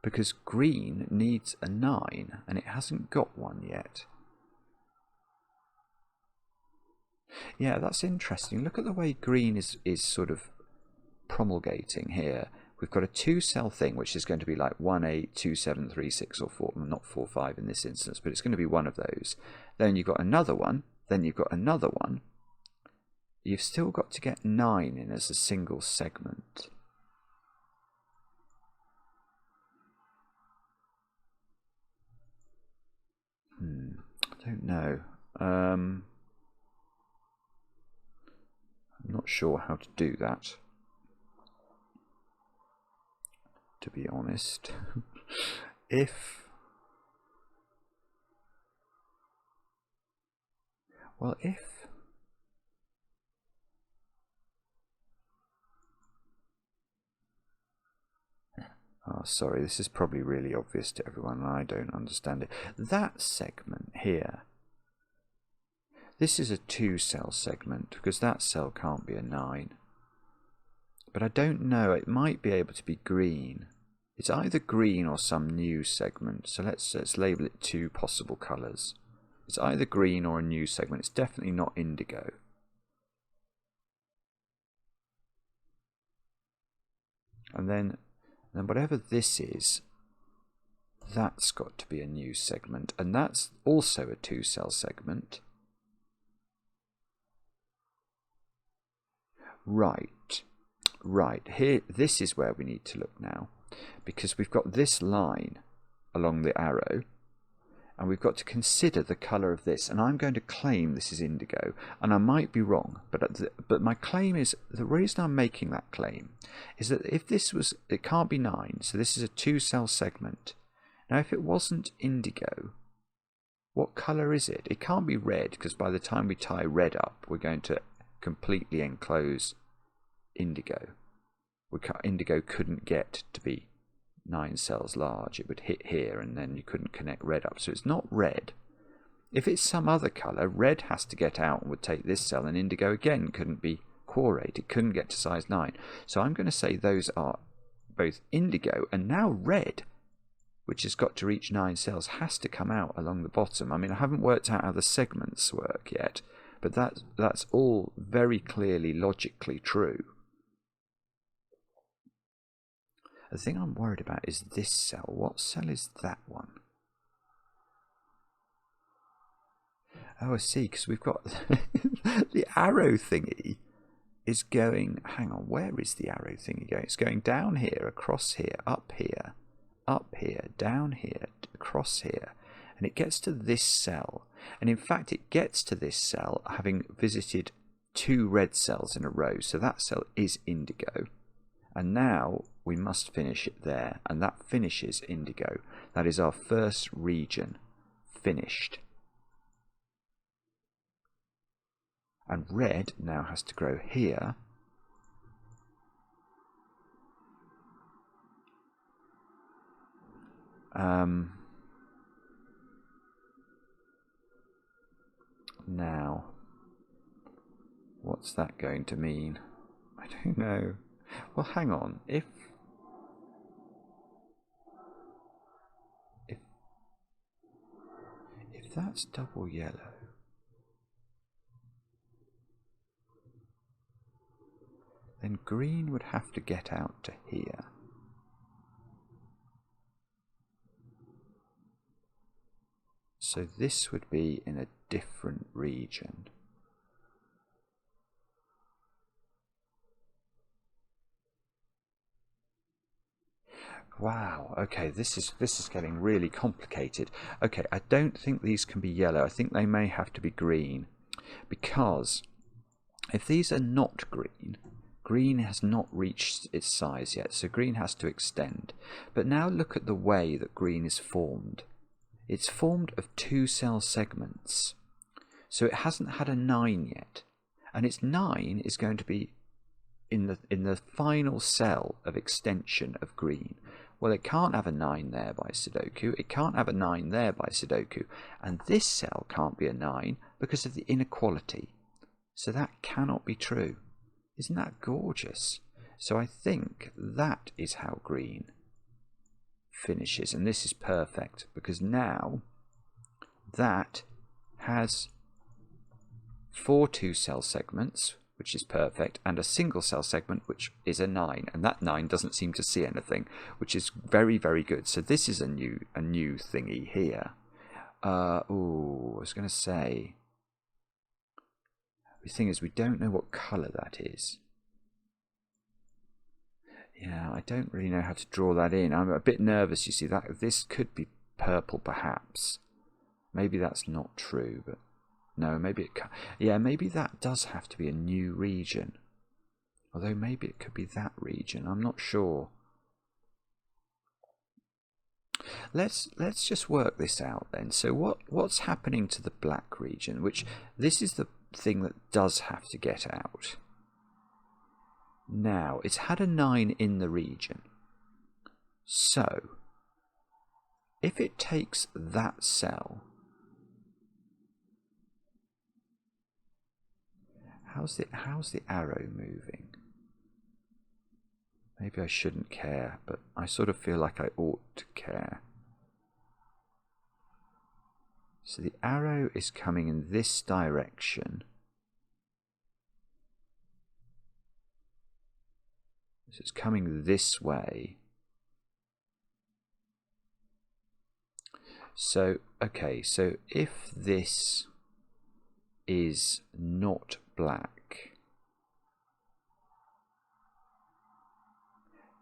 Because green needs a 9, and it hasn't got one yet. Yeah, that's interesting. Look at the way green is sort of promulgating here. We've got a 2-cell thing, which is going to be like 1, 8, 2, 7, 3, 6, or 4. Well, not 4, 5 in this instance, but it's going to be one of those. Then you've got another one. Then you've got another one. You've still got to get 9 in as a single segment. I don't know. I'm not sure how to do that, to be honest. if oh, sorry, this is probably really obvious to everyone and I don't understand it. That segment here, this is a 2-cell segment because that cell can't be a 9. But I don't know, it might be able to be green. It's either green or some new segment. So let's label it 2 possible colours. It's either green or a new segment. It's definitely not indigo. And then whatever this is, that's got to be a new segment. And that's also a 2-cell segment. Right, here, this is where we need to look now. Because we've got this line along the arrow. And we've got to consider the colour of this. And I'm going to claim this is indigo. And I might be wrong. But my claim is, the reason I'm making that claim is that if this was, it can't be 9. So this is a 2-cell segment. Now if it wasn't indigo, what colour is it? It can't be red, because by the time we tie red up, we're going to completely enclose indigo. Indigo couldn't get to be 9 cells large. It would hit here and then you couldn't connect red up. So it's not red. If it's some other colour, red has to get out and would take this cell, and indigo again couldn't be quarate. It couldn't get to size 9. So I'm going to say those are both indigo, and now red, which has got to reach 9 cells, has to come out along the bottom. I mean, I haven't worked out how the segments work yet, but that's all very clearly logically true. The thing I'm worried about is this cell. What cell is that one? Oh, I see, because we've got the arrow thingy is going... Hang on, where is the arrow thingy going? It's going down here, across here, up here, down here, across here. And it gets to this cell. And in fact, it gets to this cell having visited 2 red cells in a row. So that cell is indigo. And now we must finish it there. And that finishes indigo. That is our first region finished. And red now has to grow here. Now, what's that going to mean? I don't know. Well, hang on. If that's double yellow, then green would have to get out to here. So this would be in a different region. Wow, okay, this is getting really complicated. Okay, I don't think these can be yellow. I think they may have to be green, because if these are not green, green has not reached its size yet, so green has to extend. But now look at the way that green is formed. It's formed of 2 cell segments, so it hasn't had a 9 yet, and its 9 is going to be in the final cell of extension of green. Well, it can't have a 9 there by Sudoku, it can't have a 9 there by Sudoku, and this cell can't be a 9 because of the inequality. So that cannot be true. Isn't that gorgeous? So I think that is how green finishes, and this is perfect, because now that has 4 2-cell segments, which is perfect, and a single cell segment, which is a 9, and that 9 doesn't seem to see anything, which is very, very good. So this is a new thingy here. I was going to say, the thing is, we don't know what colour that is. Yeah, I don't really know how to draw that in. I'm a bit nervous, you see, that this could be purple perhaps. Maybe that's not true, but no, maybe it can. Yeah, maybe that does have to be a new region. Although maybe it could be that region, I'm not sure. Let's just work this out then. So what's happening to the black region, which this is the thing that does have to get out. Now, it's had a 9 in the region. So, if it takes that cell, how's the arrow moving? Maybe I shouldn't care, but I sort of feel like I ought to care. So the arrow is coming in this direction. So it's coming this way. So, okay, so if this is not black,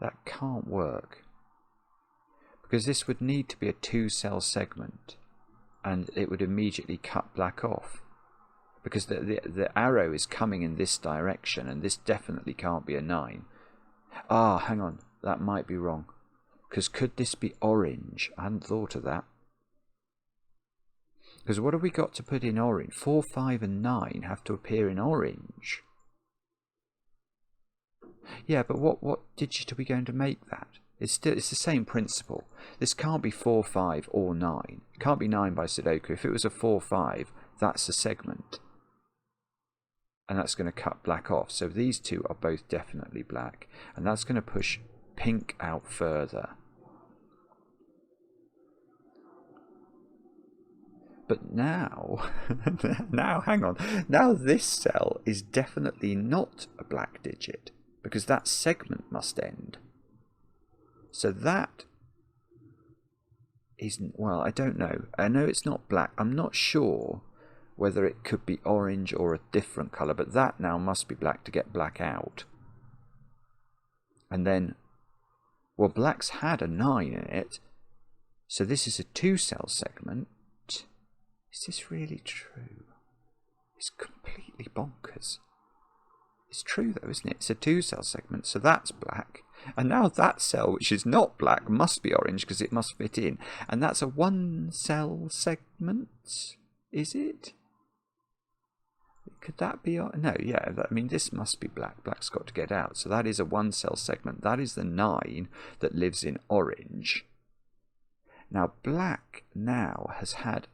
that can't work, because this would need to be a 2-cell segment, and it would immediately cut black off, because the arrow is coming in this direction, and this definitely can't be a 9. Ah, hang on, that might be wrong, because could this be orange? I hadn't thought of that. Because what have we got to put in orange? 4, 5 and 9 have to appear in orange. Yeah, but what digit are we going to make that? It's the same principle. This can't be 4, 5 or 9. It can't be 9 by Sudoku. If it was a 4, 5, that's a segment. And that's going to cut black off. So these two are both definitely black. And that's going to push pink out further. But now, hang on. Now this cell is definitely not a black digit, because that segment must end. So that isn't, well, I don't know. I know it's not black. I'm not sure whether it could be orange or a different colour, but that now must be black to get black out. And then, well, black's had a 9 in it, so this is a 2-cell segment. Is this really true? It's completely bonkers. It's true though, isn't it? It's a 2-cell segment, so that's black. And now that cell, which is not black, must be orange because it must fit in. And that's a 1-cell segment, is it? Could that be? No, yeah, I mean, this must be black. Black's got to get out. So that is a 1-cell segment. That is the 9 that lives in orange. Now, black now has had...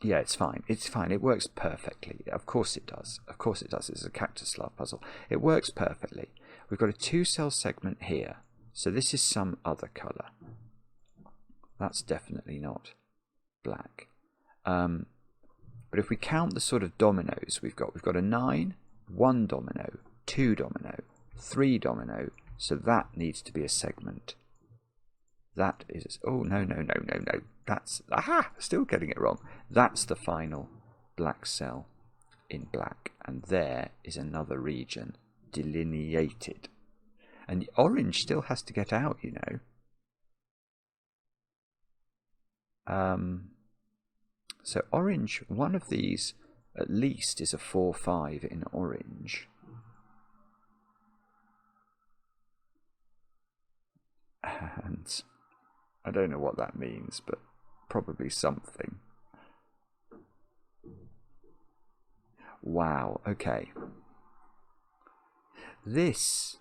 Yeah, it's fine. It's fine. It works perfectly. Of course it does. Of course it does. It's a Kaktuslav puzzle. It works perfectly. We've got a 2-cell segment here. So this is some other colour. That's definitely not black. But if we count the sort of dominoes we've got a 9, 1 domino, 2 domino, 3 domino. So that needs to be a segment. That is... Oh, no. That's... Aha! Still getting it wrong. That's the final black cell in black. And there is another region delineated. And the orange still has to get out, you know. So orange, one of these at least is a 4-5 in orange. And I don't know what that means, but probably something. Wow, okay. This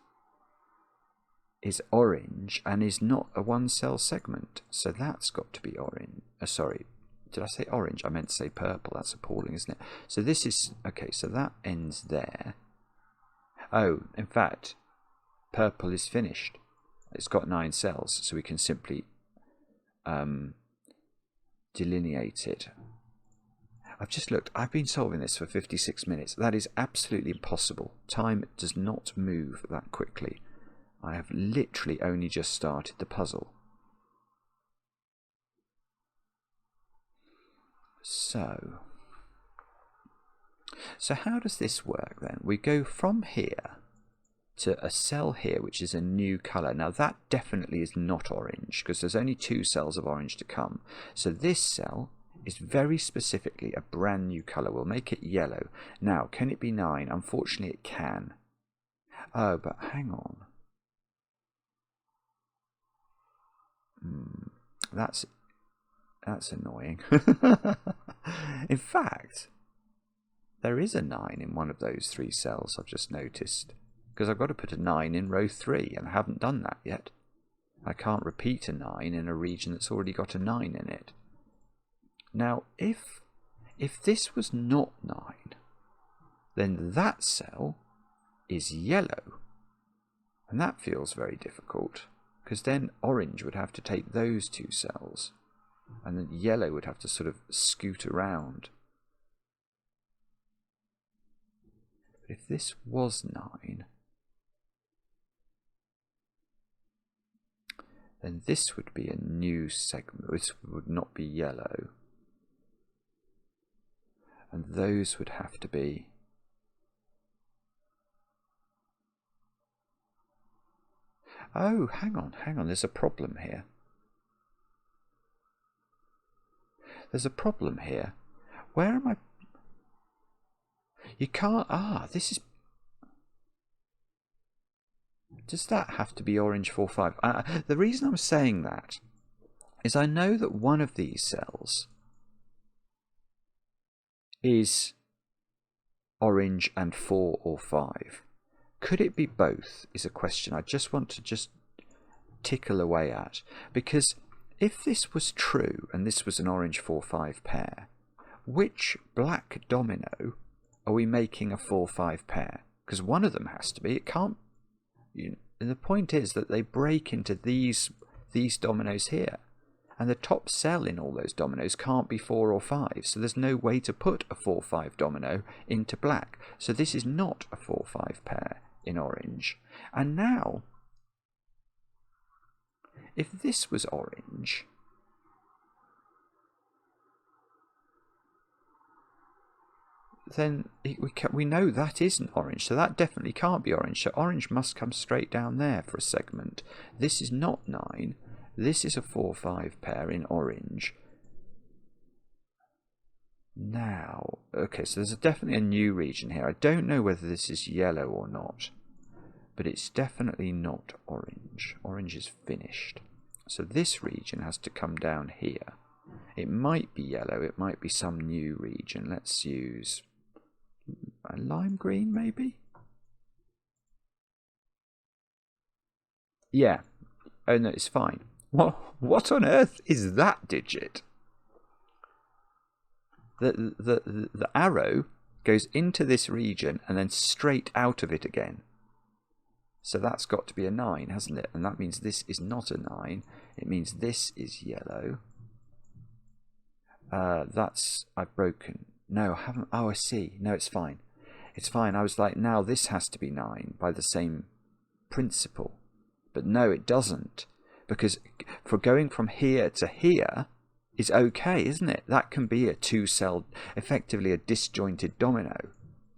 is orange and is not a one-cell segment, so that's got to be orange. Sorry, did I say orange? I meant to say purple. That's appalling, isn't it? So this is... Okay, so that ends there. Oh, in fact, purple is finished. It's got 9 cells, so we can simply delineate it. I've just looked. I've been solving this for 56 minutes. That is absolutely impossible. Time does not move that quickly. I have literally only just started the puzzle. So how does this work then? We go from here to a cell here, which is a new colour. Now that definitely is not orange, because there's only 2 cells of orange to come. So this cell is very specifically a brand new colour. We'll make it yellow. Now, can it be 9? Unfortunately, it can. Oh, but hang on. That's annoying. In fact, there is a 9 in one of those 3 cells, I've just noticed. Because I've got to put a 9 in row 3, and I haven't done that yet. I can't repeat a 9 in a region that's already got a 9 in it. Now, if this was not 9, then that cell is yellow. And that feels very difficult, because then orange would have to take those 2 cells, and then yellow would have to sort of scoot around. If this was 9, then this would be a new segment. This would not be yellow. And those would have to be... Oh, hang on, there's a problem here. There's a problem here. Where am I? You can't... this is... Does that have to be orange 4-5? The reason I'm saying that is I know that one of these cells is orange and 4 or 5. Could it be both is a question I just want to tickle away at. Because if this was true and this was an orange 4-5 pair, which black domino are we making a 4-5 pair? Because one of them has to be. It can't... And the point is that they break into these dominoes here, and the top cell in all those dominoes can't be 4 or 5, so there's no way to put a 4-5 domino into black. So this is not a 4-5 pair in orange. And now, if this was orange, then we know that isn't orange, so that definitely can't be orange. So orange must come straight down there for a segment. This is not 9. This is a 4-5 pair in orange. Now, okay, so there's definitely a new region here. I don't know whether this is yellow or not, but it's definitely not orange. Orange is finished. So this region has to come down here. It might be yellow, it might be some new region. Let's use a lime green, maybe? Yeah. Oh no, it's fine. What on earth is that digit? The arrow goes into this region and then straight out of it again. So that's got to be a 9, hasn't it? And that means this is not a 9. It means this is yellow. I've broken. No, I haven't. Oh, I see. No, it's fine. It's fine. I was like, now this has to be 9 by the same principle. But no, it doesn't. because for going from here to here is okay, isn't it? That can be a two-cell, effectively a disjointed domino,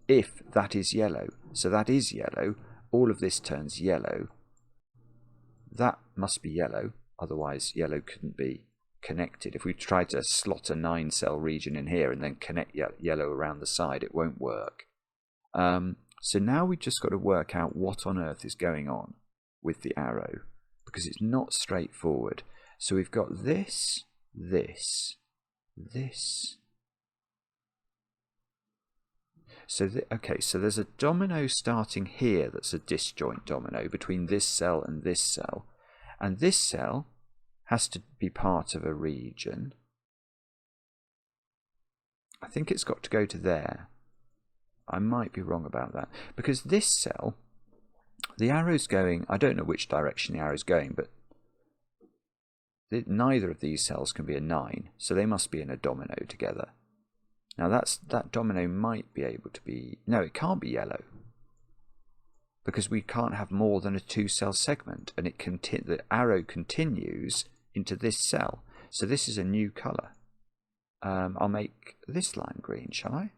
if that is yellow. So that is yellow. All of this turns yellow. That must be yellow, otherwise yellow couldn't be connected. If we try to slot a 9-cell region in here and then connect yellow around the side, it won't work. So now we've just got to work out what on earth is going on with the arrow, because it's not straightforward. So we've got this, this, this. So, okay, so there's a domino starting here that's a disjoint domino between this cell and this cell. And this cell has to be part of a region. I think it's got to go to there. I might be wrong about that. Because this cell, the arrow's going, I don't know which direction the arrow's going, but neither of these cells can be a 9, so they must be in a domino together. Now that domino might be able to be... No, it can't be yellow, because we can't have more than a 2-cell segment, and the arrow continues into this cell. So this is a new colour. I'll make this line green, shall I?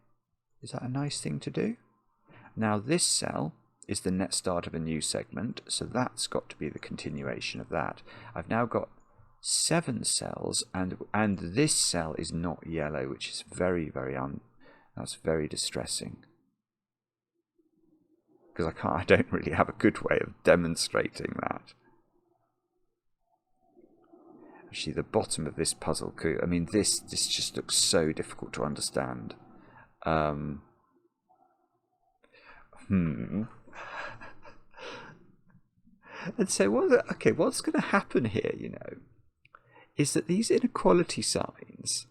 Is that a nice thing to do? Now this cell is the net start of a new segment, so that's got to be the continuation of that. I've now got 7 cells, and this cell is not yellow, which is that's very distressing, because I don't really have a good way of demonstrating that. Actually, the bottom of this puzzle, I mean, this just looks so difficult to understand. And so what's going to happen here, you know, is that these inequality signs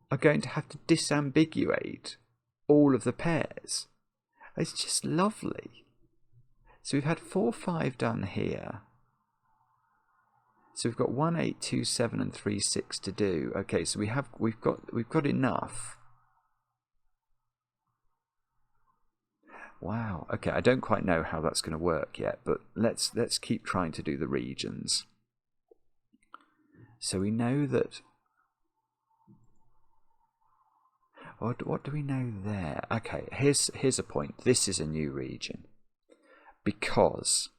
are going to have to disambiguate all of the pairs. It's just lovely. So we've had 4, 5 done here. So we've got 1, 8, 2, 7, and 3, 6 to do. Okay, so we've got enough. Wow. Okay, I don't quite know how that's going to work yet, but let's keep trying to do the regions. So we know that... What do we know there? Okay, here's a point. This is a new region, because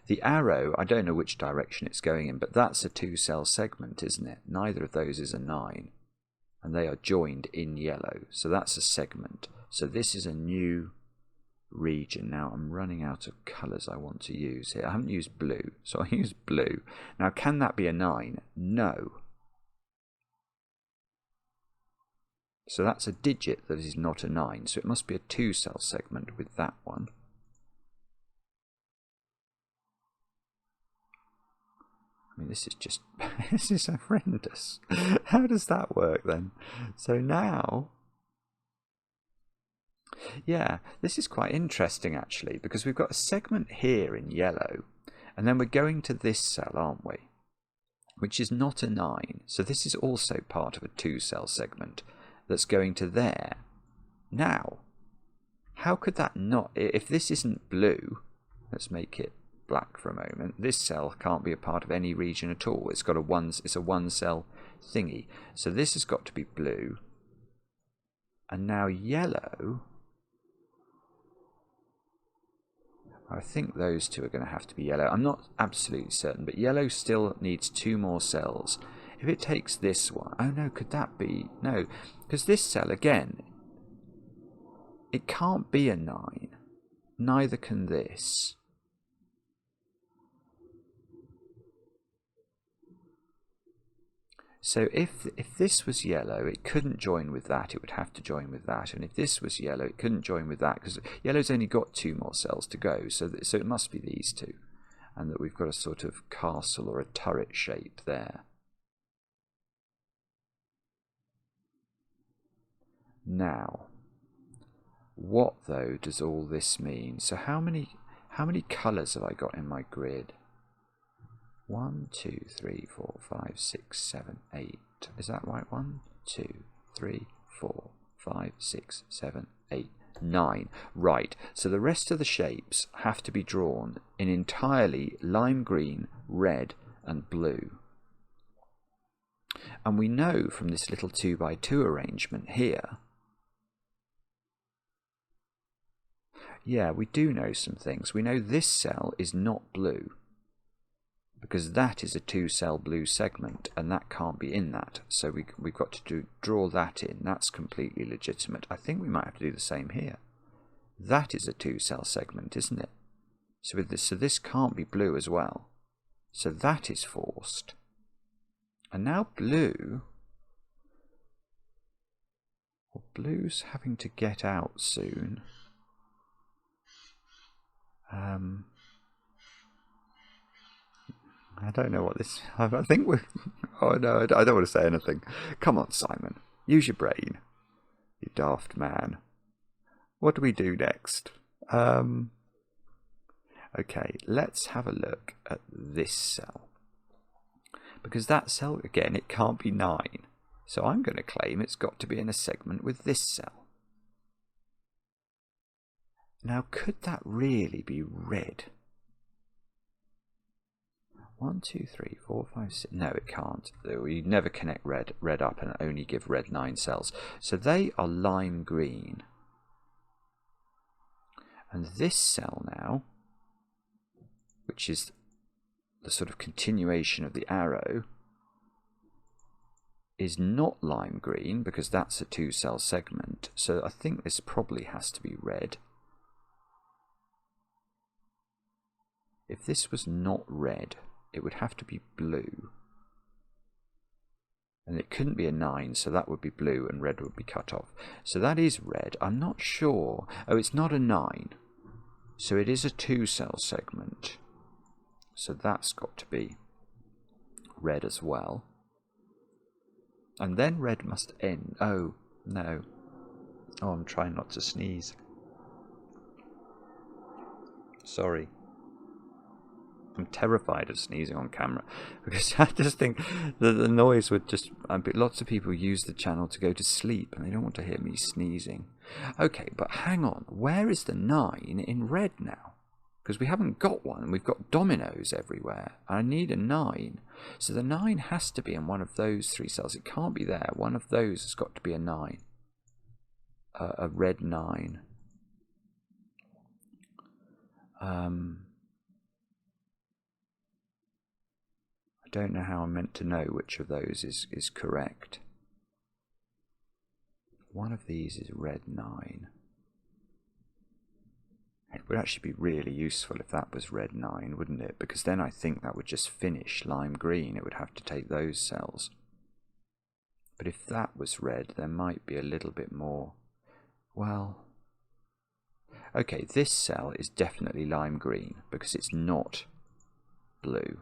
the arrow, I don't know which direction it's going in, but that's a 2-cell segment, isn't it? Neither of those is a 9, and they are joined in yellow, so that's a segment. So this is a new region. Now I'm running out of colours I want to use here. I haven't used blue, so I use blue. Now can that be a 9? No. So that's a digit that is not a 9, so it must be a 2-cell segment with that one. I mean, this is just this is horrendous. How does that work then? So now, yeah, this is quite interesting actually, because we've got a segment here in yellow, and then we're going to this cell, aren't we? Which is not a 9. So this is also part of a 2-cell segment that's going to there. Now, how could that not... If this isn't blue, let's make it black for a moment. This cell can't be a part of any region at all. It's a 1-cell thingy. So this has got to be blue. And now yellow... I think those two are going to have to be yellow. I'm not absolutely certain, but yellow still needs 2 more cells. If it takes this one... Oh no, could that be... No, because this cell, again, it can't be a 9. Neither can this. So if this was yellow, it couldn't join with that, it would have to join with that. And if this was yellow, it couldn't join with that, because yellow's only got 2 more cells to go. So it must be these two. And that we've got a sort of castle or a turret shape there. Now, what though does all this mean? So how many colours have I got in my grid? 1, 2, 3, 4, 5, 6, 7, 8. Is that right? 1, 2, 3, 4, 5, 6, 7, 8, 9. Right. So the rest of the shapes have to be drawn in entirely lime green, red, and blue. And we know from this little 2x2 arrangement here, yeah, we do know some things. We know this cell is not blue, because that is a 2-cell blue segment, and that can't be in that. So we've got to draw that in. That's completely legitimate. I think we might have to do the same here. That is a 2-cell segment, isn't it? So this can't be blue as well. So that is forced. And now blue, well, blue's having to get out soon. I don't know what this... I think we're... Oh no, I don't want to say anything. Come on, Simon. Use your brain. You daft man. What do we do next? Okay, let's have a look at this cell. Because that cell, again, it can't be 9. So I'm going to claim it's got to be in a segment with this cell. Now, could that really be red? 1, 2, 3, 4, 5, 6. No, it can't. We never connect red up and only give red 9 cells. So they are lime green. And this cell now, which is the sort of continuation of the arrow, is not lime green because that's a 2-cell segment. So I think this probably has to be red. If this was not red, it would have to be blue. And it couldn't be a 9, so that would be blue and red would be cut off. So that is red. I'm not sure. Oh, it's not a 9. So it is a 2-cell segment. So that's got to be red as well. And then red must end. Oh, no. Oh, I'm trying not to sneeze. Sorry. I'm terrified of sneezing on camera because I just think that the noise would just... lots of people use the channel to go to sleep and they don't want to hear me sneezing. Okay, but hang on. Where is the 9 in red now? Because we haven't got one. We've got dominoes everywhere. I need a 9. So the 9 has to be in one of those 3 cells. It can't be there. One of those has got to be a 9. A red 9. I don't know how I'm meant to know which of those is correct. One of these is red 9. It would actually be really useful if that was red 9, wouldn't it? Because then I think that would just finish lime green. It would have to take those cells. But if that was red, there might be a little bit more. Well, okay, this cell is definitely lime green because it's not blue.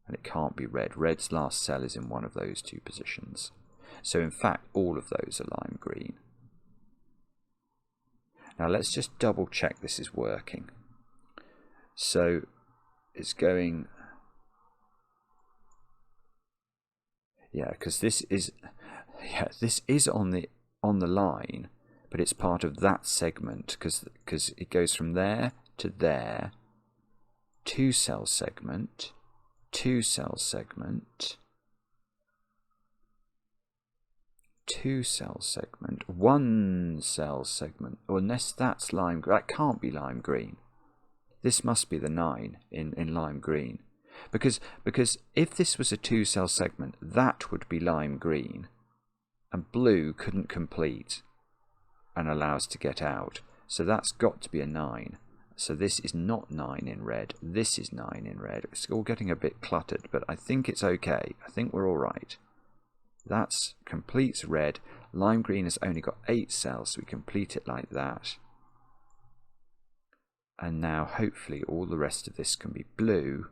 And it can't be red. Red's last cell is in one of those 2 positions. So in fact, all of those are lime green. Now let's just double check this is working. So it's going... Yeah, because this is on the line, but it's part of that segment because it goes from there to there. 2-cell segment. 2-cell segment, 2-cell segment, 1-cell segment, or unless that's lime green, that can't be lime green. This must be the 9 in lime green. Because if this was a 2-cell segment, that would be lime green, and blue couldn't complete and allow us to get out. So that's got to be a 9. So this is not 9 in red. This is 9 in red. It's all getting a bit cluttered, but I think it's okay. I think we're all right. That's completes red. Lime green has only got 8 cells, so we complete it like that. And now hopefully all the rest of this can be blue.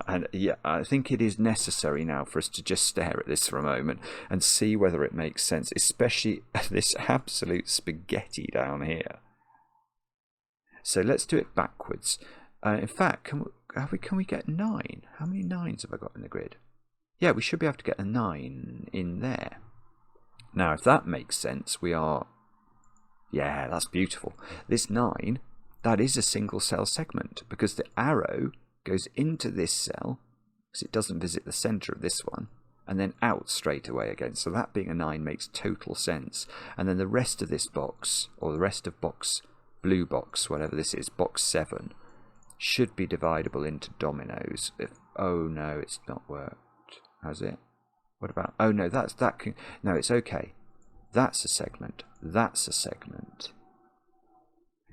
And yeah, I think it is necessary now for us to just stare at this for a moment and see whether it makes sense, especially this absolute spaghetti down here. So let's do it backwards. In fact, can we get 9? How many 9s have I got in the grid? Yeah, we should be able to get a 9 in there. Now, if that makes sense, we are... Yeah, that's beautiful. This 9, that is a single cell segment, because the arrow goes into this cell, because it doesn't visit the center of this one, and then out straight away again. So that being a 9 makes total sense. And then the rest of this box, or the rest of blue box, whatever this is, box 7, should be dividable into dominoes. Oh no, it's not worked, has it? What about, oh no, no, it's okay. That's a segment, that's a segment.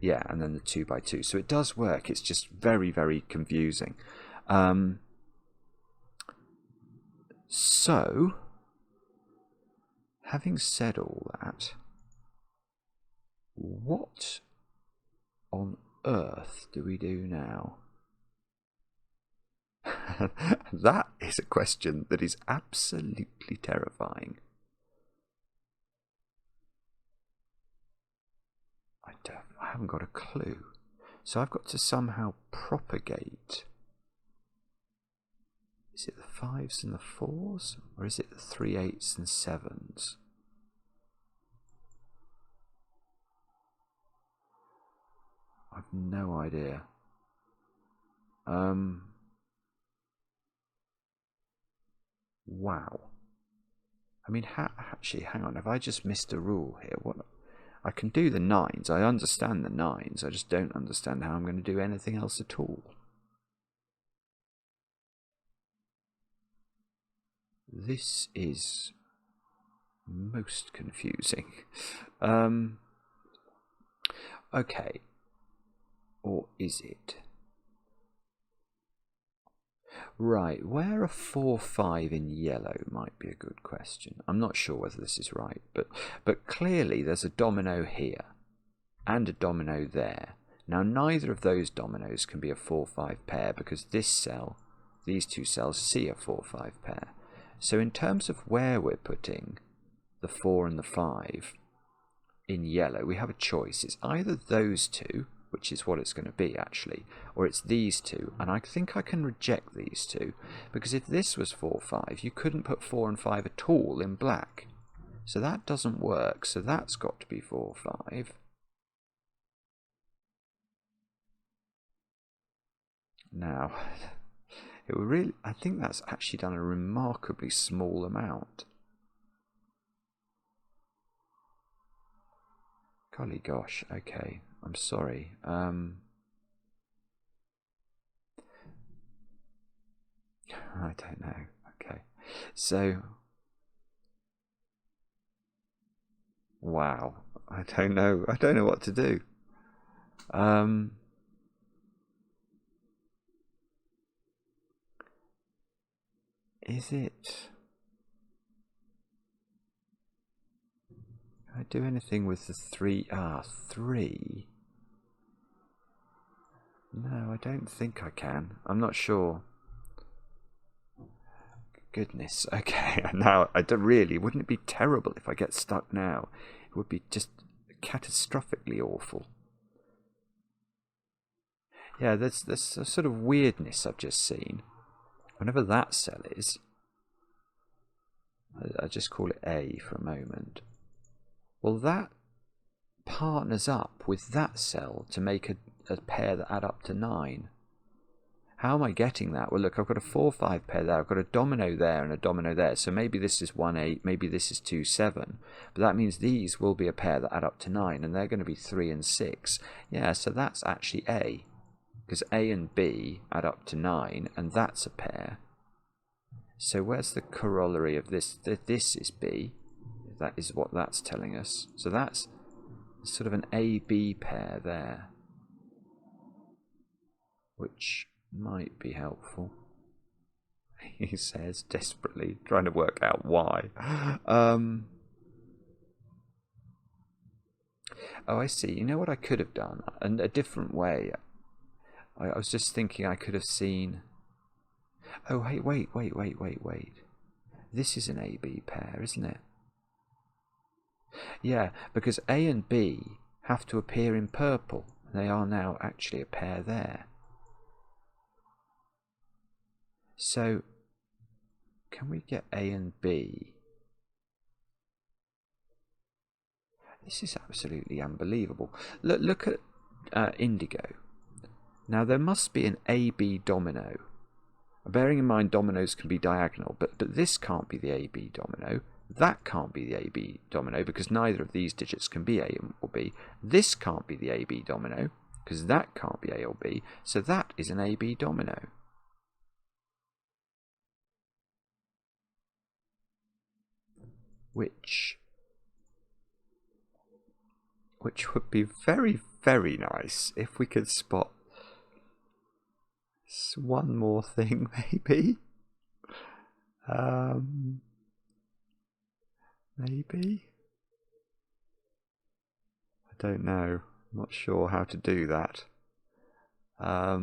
Yeah, and then the 2 by 2. So it does work, it's just very, very confusing. So, having said all that, what on earth do we do now? That is a question that is absolutely terrifying. I haven't got a clue. So I've got to somehow propagate. Is it the 5s and the 4s? Or is it the 3 8s and 7s? I've no idea. Wow. I mean, actually, hang on. Have I just missed a rule here? What? I can do the 9s. I understand the 9s. I just don't understand how I'm going to do anything else at all. This is most confusing. Okay. Or is it? Right, where a 4-5 in yellow might be a good question. I'm not sure whether this is right, but clearly there's a domino here and a domino there. Now neither of those dominoes can be a 4-5 pair, because this cell, these two cells, see a 4-5 pair. So in terms of where we're putting the 4 and the 5 in yellow, we have a choice. It's either those two, which is what it's going to be actually, or it's these two, and I think I can reject these two, because if this was 4-5, you couldn't put 4 and 5 at all in black, so that doesn't work. So that's got to be 4-5. Now, it would really, I think that's actually done a remarkably small amount. Golly gosh, okay. I'm sorry. I don't know. Okay. So, wow. I don't know. I don't know what to do. Is it? Can I do anything with the 3? 3. No, I don't think I can. I'm not sure. Goodness, okay. Now, I don't really, wouldn't it be terrible if I get stuck now? It would be just catastrophically awful. Yeah, there's a sort of weirdness I've just seen. Whenever that cell is, I just call it A for a moment. Well, that partners up with that cell to make a pair that add up to 9. How am I getting that? Well, look, I've got a 4-5 pair there. I've got a domino there and a domino there. So maybe this is 1-8, maybe this is 2-7. But that means these will be a pair that add up to 9, and they're going to be 3 and 6. Yeah, so that's actually A, because A and B add up to 9, and that's a pair. So where's the corollary of this? This is B. That is what that's telling us. So that's sort of an A-B pair there, which might be helpful. He says, desperately trying to work out why. Oh, I see. You know what I could have done? And a different way. I was just thinking I could have seen... Oh, hey, wait. This is an A-B pair, isn't it? Yeah, because A and B have to appear in purple. They are now actually a pair there. So, can we get A and B? This is absolutely unbelievable. Look at indigo. Now there must be an AB domino. Bearing in mind dominoes can be diagonal, but this can't be the AB domino. That can't be the AB domino because neither of these digits can be A or B. This can't be the AB domino because that can't be A or B. So that is an AB domino. Which would be very, very nice if we could spot one more thing, maybe. Maybe? I don't know. I'm not sure how to do that. I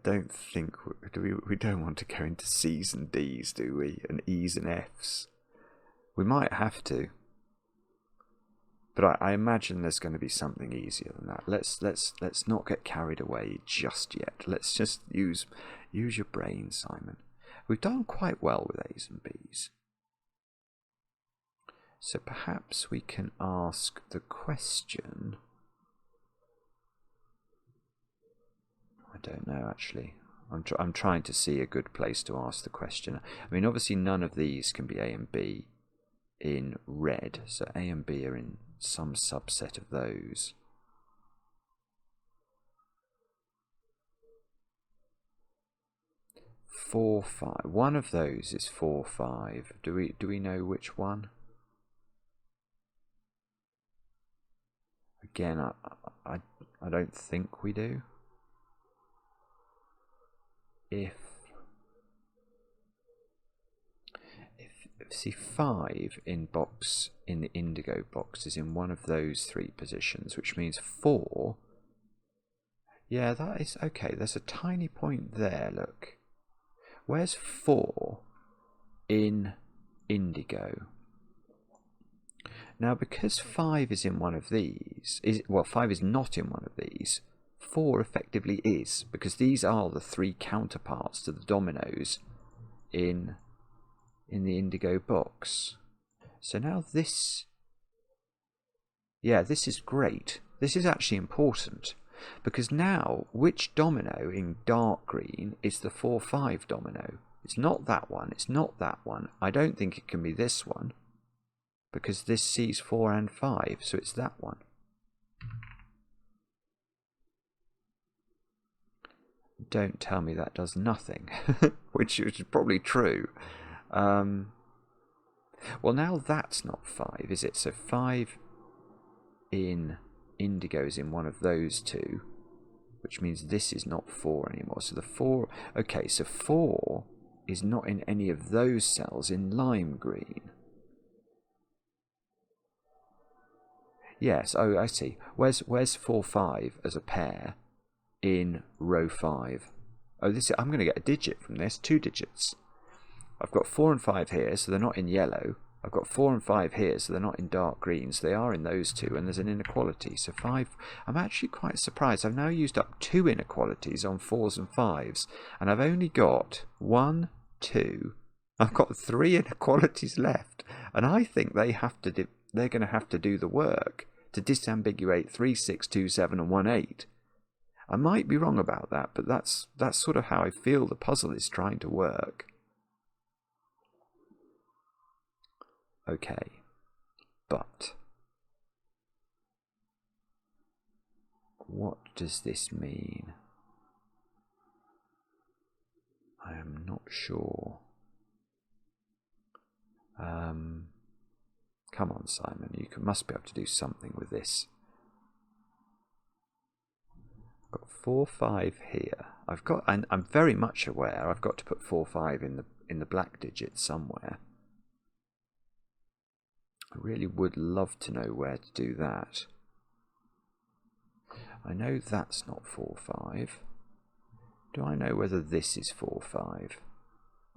don't think we don't want to go into C's and D's, do we? And E's and F's. We might have to. But I imagine there's going to be something easier than that. Let's not get carried away just yet. Let's just use your brain, Simon. We've done quite well with A's and B's. So perhaps we can ask the question. I don't know, actually. I'm trying to see a good place to ask the question. I mean, obviously none of these can be A and B in red. So A and B are in some subset of those. Four, 5. One of those is 4, 5. Do we know which one? Again, I don't think we do. See, 5 in the indigo box is in one of those 3 positions, which means 4. Yeah, that is okay. There's a tiny point there. Look, where's 4 in indigo? Now, because 5 is in one of these, 5 is not in one of these. 4 effectively is, because these are the 3 counterparts to the dominoes in the indigo box. So now this, yeah, this is great. This is actually important, because now which domino in dark green is the 4, 5 domino? It's not that one, it's not that one. I don't think it can be this one, because this sees 4 and 5, so it's that one. Don't tell me that does nothing, which is probably true. Well, now that's not 5, is it? So 5 in indigo is in one of those 2, which means this is not 4 anymore. So the 4, okay, so 4 is not in any of those cells in lime green. Yes, oh, I see. Where's 4, 5 as a pair in row 5? Oh, I'm going to get a digit from this, 2 digits. I've got 4 and 5 here, so they're not in yellow. I've got 4 and 5 here, so they're not in dark green, so they are in those 2, and there's an inequality. So 5, I'm actually quite surprised. I've now used up 2 inequalities on 4s and 5s, and I've only got 1, 2. I've got 3 inequalities left, and I think they're going to have to do the work to disambiguate 3, 6, 2, 7, and 1, 8. I might be wrong about that, but that's sort of how I feel the puzzle is trying to work. Okay, but what does this mean? I am not sure. Come on, Simon, you must be able to do something with this. I've got 4, 5 here. And I'm very much aware I've got to put 4, 5 in the black digit somewhere. I really would love to know where to do that. I know that's not 4, 5. Do I know whether this is 4, 5?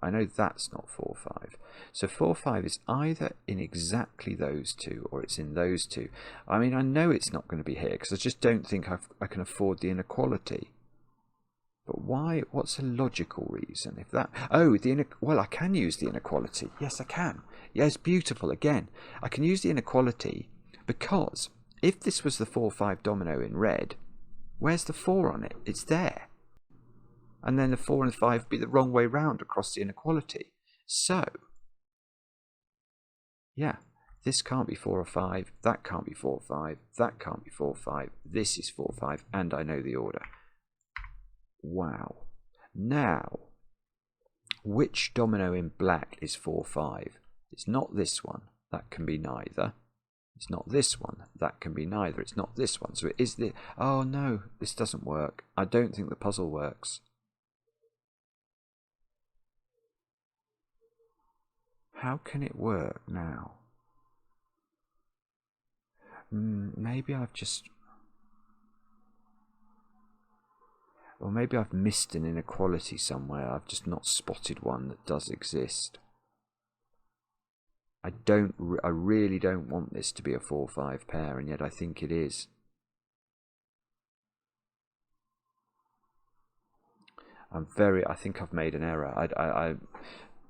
I know that's not 4, 5. So 4, 5 is either in exactly those 2 or it's in those 2. I mean, I know it's not going to be here because I just don't think I can afford the inequality. But why? What's a logical reason? If that... Oh, well, I can use the inequality. Yes, I can. Yes, beautiful. Again, I can use the inequality Because if this was the 4-5 domino in red, where's the 4 on it? It's there. And then the 4 and the 5 would be the wrong way round across the inequality. So, yeah, this can't be 4 or 5, that can't be 4 or 5, that can't be 4 or 5, this is 4 or 5, and I know the order. Wow. Now, which domino in black is 4 or 5? It's not this one, that can be neither. It's not this one, that can be neither. It's not this one, so it is the... Oh no, this doesn't work. I don't think the puzzle works. How can it work now? Maybe I've just... Or maybe I've missed an inequality somewhere. I've just not spotted one that does exist. I really don't want this to be a 4-5 pair, and yet I think it is. I think I've made an error.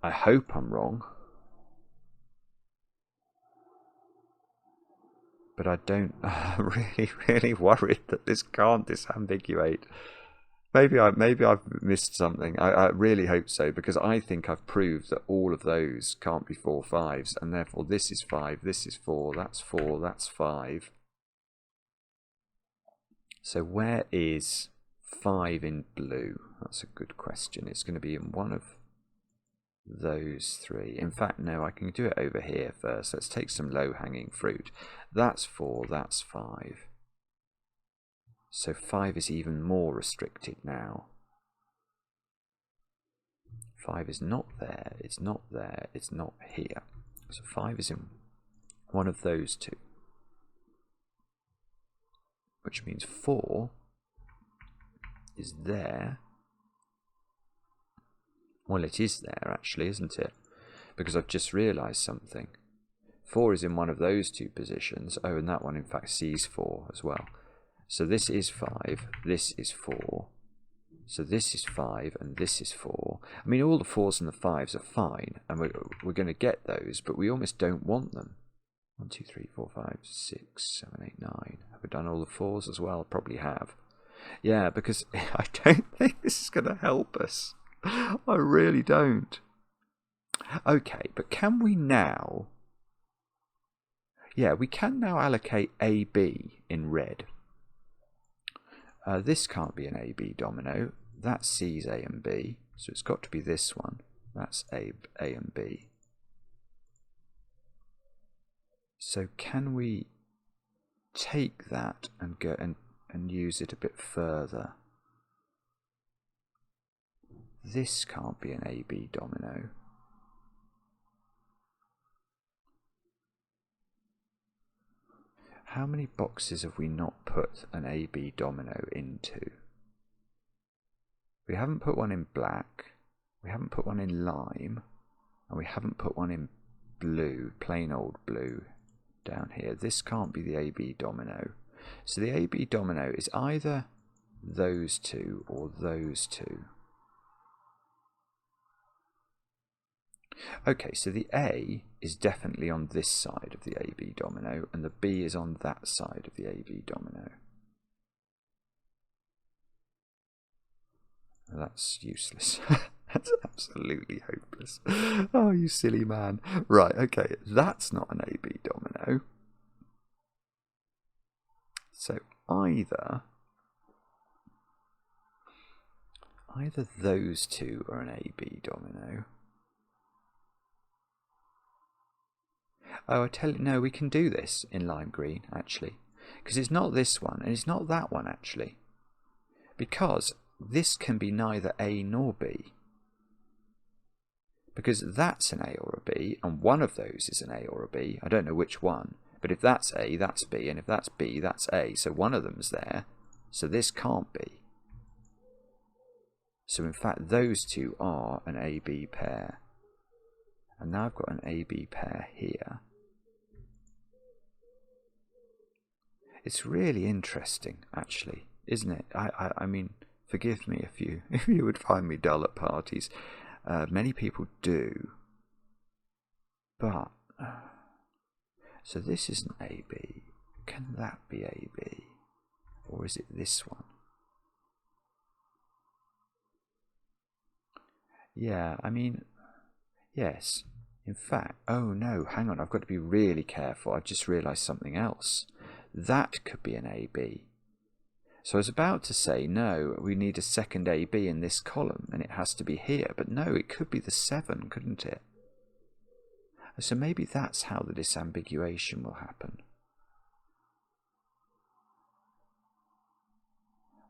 I hope I'm wrong. But I don't... I'm really worried that this can't disambiguate. Maybe I've missed something. I really hope so, because I think I've proved that all of those can't be 4 5s, and therefore this is 5, this is 4, that's 5. So where is 5 in blue? That's a good question. It's going to be in one of those 3. In fact, no, I can do it over here first. Let's take some low-hanging fruit. That's 4, that's 5. So 5 is even more restricted now. 5 is not there, it's not there, it's not here. So 5 is in one of those 2. Which means 4 is there. Well, it is there actually, isn't it? Because I've just realised something. 4 is in one of those 2 positions. Oh, and that one in fact sees 4 as well. So this is 5, this is 4. So this is 5 and this is 4. I mean, all the 4s and the 5s are fine, and we're going to get those, but we almost don't want them. 1, 2, 3, 4, 5, 6, 7, 8, 9. Have I done all the 4s as well? Probably have. Yeah, because I don't think this is going to help us. I really don't. Okay, but can we now... Yeah, we can now allocate AB in red. This can't be an AB domino. That sees A and B, so it's got to be this one. That's A and B. So can we take that and go and use it a bit further? This can't be an AB domino. How many boxes have we not put an AB domino into? We haven't put one in black, we haven't put one in lime, and we haven't put one in blue, plain old blue, down here. This can't be the AB domino. So the AB domino is either those 2 or those 2. Okay, so the A is definitely on this side of the AB domino, and the B is on that side of the AB domino. That's useless. That's absolutely hopeless. Oh, you silly man. Right, okay, that's not an AB domino. So either those 2 are an AB domino. Oh, I tell you, no, we can do this in lime green, actually. Because it's not this one, and it's not that one, actually. Because this can be neither A nor B. Because that's an A or a B, and one of those is an A or a B. I don't know which one, but if that's A, that's B, and if that's B, that's A. So one of them's there, so this can't be. So in fact, those 2 are an AB pair. And now I've got an AB pair here. It's really interesting, actually, isn't it? I mean, forgive me if you would find me dull at parties. Many people do. But, so this is an AB, can that be AB? Or is it this one? Yeah, I mean, yes. In fact, oh no, hang on, I've got to be really careful. I've just realised something else. That could be an AB. So I was about to say, no, we need a second AB in this column, and it has to be here. But no, it could be the 7, couldn't it? So maybe that's how the disambiguation will happen.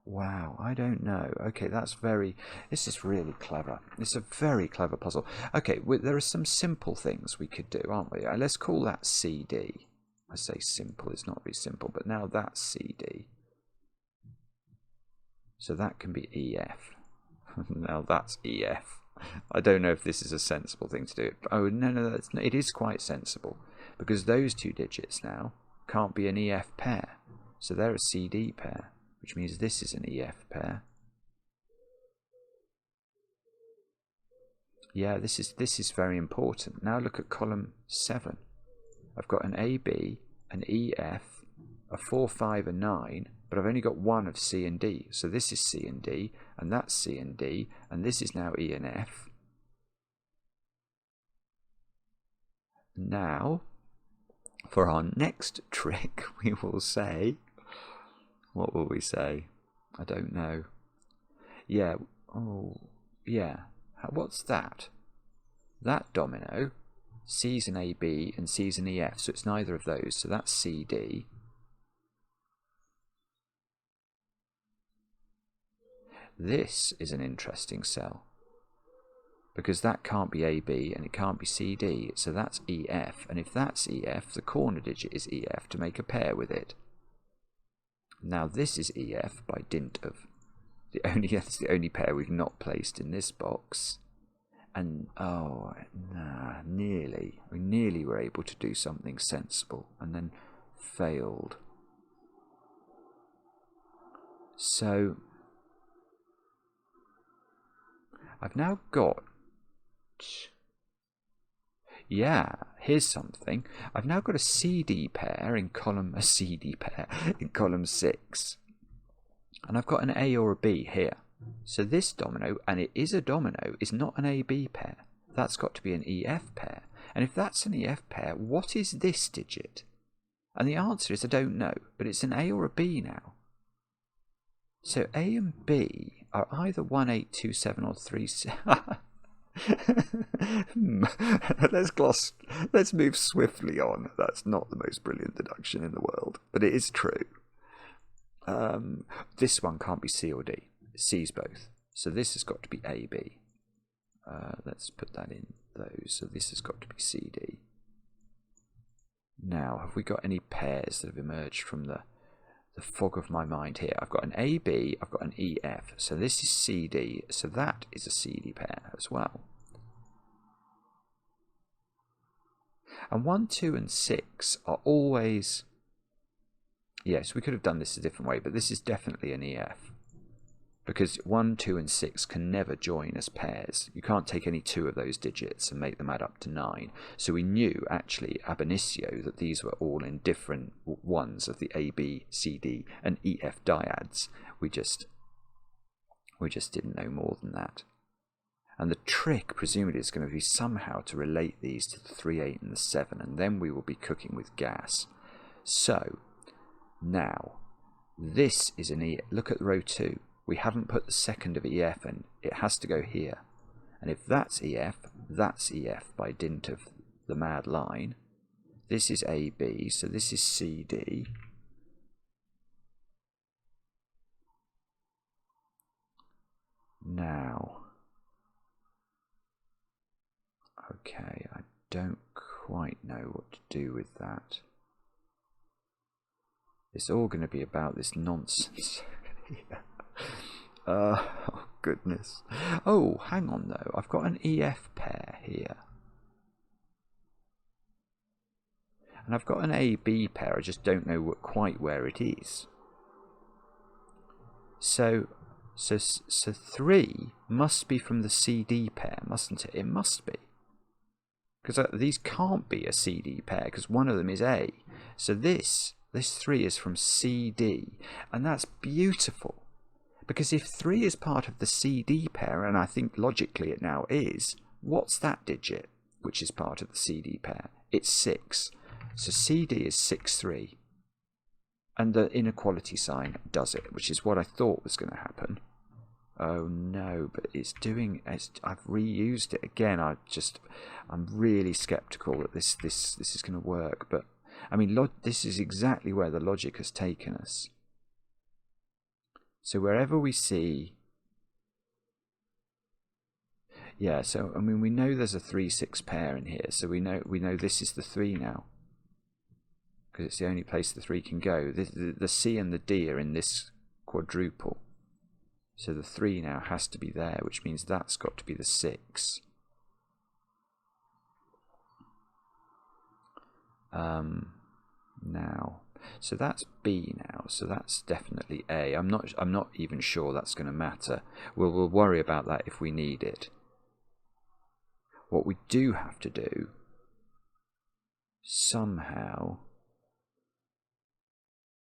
Wow, I don't know. Okay, this is really clever. It's a very clever puzzle. Okay, there are some simple things we could do, aren't we? Let's call that CD. I say simple, it's not very simple, but now that's CD. So that can be EF. Now that's EF. I don't know if this is a sensible thing to do. Oh, no, it is quite sensible. Because those two digits now can't be an EF pair. So they're a CD pair, which means this is an EF pair. Yeah, this is very important. Now look at column 7. I've got an AB, an EF, a 4, 5, and 9, but I've only got one of C and D. So this is C and D, and that's C and D, and this is now E and F. Now, for our next trick, we will say, what will we say? I don't know. Yeah, oh, yeah. What's that? That domino, C's an AB and C's an EF, so it's neither of those, so that's CD. This is an interesting cell, because that can't be AB and it can't be CD, so that's EF, and if that's EF, the corner digit is EF to make a pair with it. Now this is EF by dint of that's the only pair we've not placed in this box. And oh, nah, nearly. We nearly were able to do something sensible and then failed. So I've now got, yeah, here's something. I've now got a CD pair in column 6. And I've got an A or a B here. So this domino, and it is a domino, is not an AB pair. That's got to be an EF pair. And if that's an EF pair, what is this digit? And the answer is I don't know, but it's an A or a B now. So A and B are either 1, 8, 2, 7 or 3. Let's move swiftly on. That's not the most brilliant deduction in the world, but it is true. This one can't be C or D. C's both. So this has got to be AB. Let's put that in those. So this has got to be CD. Now, have we got any pairs that have emerged from the fog of my mind here? I've got an AB, I've got an EF. So this is CD. So that is a CD pair as well. And 1, 2, and 6 are always... Yes, we could have done this a different way, but this is definitely an EF. Because 1, 2, and 6 can never join as pairs. You can't take any two of those digits and make them add up to 9. So we knew, actually, ab initio, that these were all in different ones of the A, B, C, D, and EF dyads. We just didn't know more than that. And the trick, presumably, is going to be somehow to relate these to the 3, 8, and the 7, and then we will be cooking with gas. So... now, this is an EF. Look at row 2. We haven't put the second of EF in. It has to go here. And if that's EF by dint of the mad line. This is AB, so this is CD. Now, okay, I don't quite know what to do with that. It's all going to be about this nonsense. Oh, goodness. Oh, hang on, though. I've got an EF pair here. And I've got an AB pair. I just don't know quite where it is. So 3 must be from the CD pair, mustn't it? It must be. Because these can't be a CD pair, because one of them is A. So this this 3 is from CD, and that's beautiful. Because if 3 is part of the CD pair, and I think logically it now is, what's that digit which is part of the CD pair? It's 6. So CD is 6, 3. And the inequality sign does it, which is what I thought was going to happen. Oh no, but it's doing. I've reused it again. I'm really skeptical that this is going to work. But I mean, this is exactly where the logic has taken us. So wherever we see, yeah. So I mean, we know there's a 3, 6 pair in here. So we know this is the 3 now, because it's the only place the 3 can go. The C and the D are in this quadruple. So the 3 now has to be there, which means that's got to be the 6. Now, so that's B now. So that's definitely A. I'm not even sure that's going to matter. We'll worry about that if we need it. What we do have to do somehow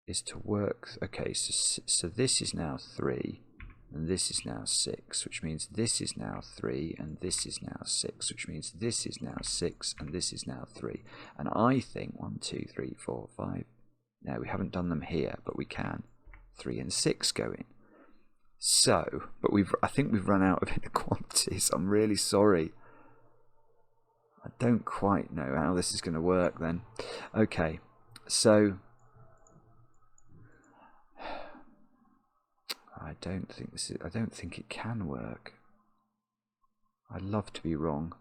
is to work. Okay, so this is now 3. And this is now 6, which means this is now 3, and this is now 6, which means this is now 6, and this is now 3. And I think 1, 2, 3, 4, 5. No, we haven't done them here, but we can. 3 and 6 go in. So, but I think we've run out of inequalities. I'm really sorry. I don't quite know how this is going to work then. Okay, so I don't think it can work. I'd love to be wrong.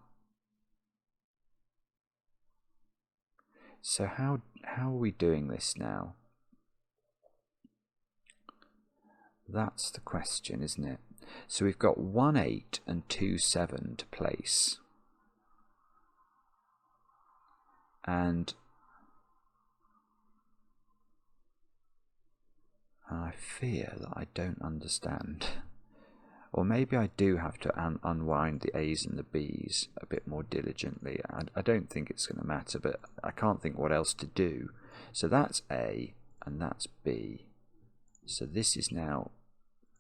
So how are we doing this now? That's the question, isn't it? So we've got 1, 8 and 2, 7 to place. And I fear that I don't understand. Or maybe I do have to unwind the A's and the B's a bit more diligently. I don't think it's going to matter, but I can't think what else to do. So that's A, and that's B. So this is now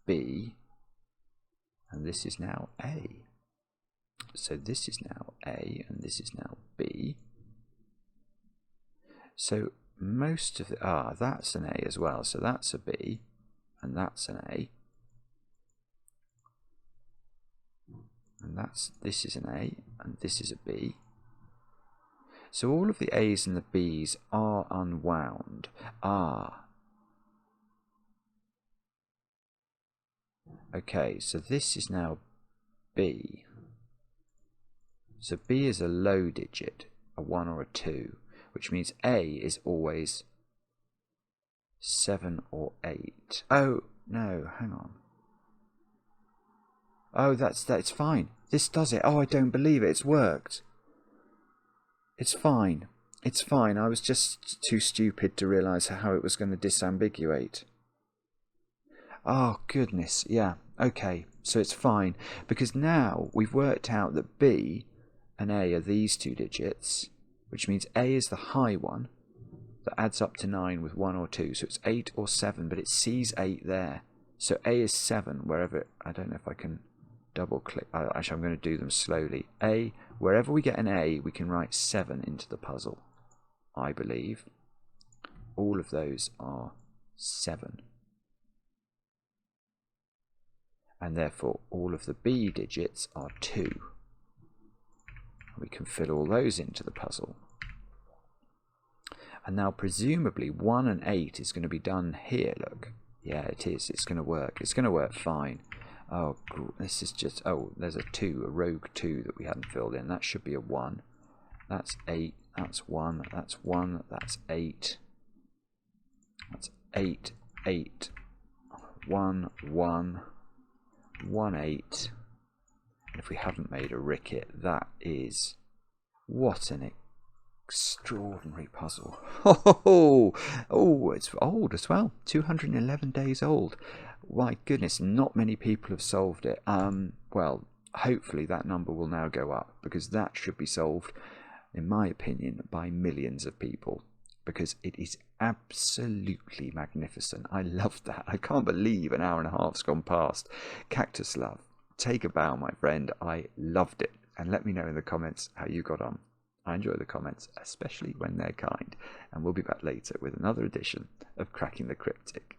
B, and this is now A. So this is now A, and this is now B. So most of the, that's an A as well, so that's a B, and that's an A, and this is an A, and this is a B. So all of the A's and the B's are unwound. Okay, so this is now B. So B is a low digit, a 1 or a 2. Which means A is always 7 or 8. Oh, no, hang on. Oh, that's fine. This does it. Oh, I don't believe it. It's worked. It's fine. It's fine. I was just too stupid to realise how it was going to disambiguate. Oh, goodness. Yeah. Okay. So it's fine. Because now we've worked out that B and A are these 2 digits, which means A is the high one that adds up to 9 with 1 or 2. So it's 8 or 7, but it sees 8 there. So A is 7 wherever, I don't know if I can double click. Actually, I'm going to do them slowly. A, wherever we get an A, we can write 7 into the puzzle, I believe. All of those are 7. And therefore, all of the B digits are 2. We can fill all those into the puzzle. And now presumably 1 and 8 is going to be done here, look. Yeah, it is. It's going to work. It's going to work fine. Oh, this is just... Oh, there's a 2, a rogue 2 that we hadn't filled in. That should be a 1. That's 8. That's 1. That's 1. That's 8. That's 8. 8. 1, 1. 1, 8. And if we haven't made a ricket, that is... What an extraordinary puzzle. Oh, it's old as well. 211 days old. My goodness, not many people have solved it. Well, hopefully that number will now go up, because that should be solved, in my opinion, by millions of people. because it is absolutely magnificent. I love that. I can't believe an hour and a half's gone past. Kaktuslav, take a bow, my friend. I loved it. And let me know in the comments how you got on. I enjoy the comments, especially when they're kind. And we'll be back later with another edition of Cracking the Cryptic.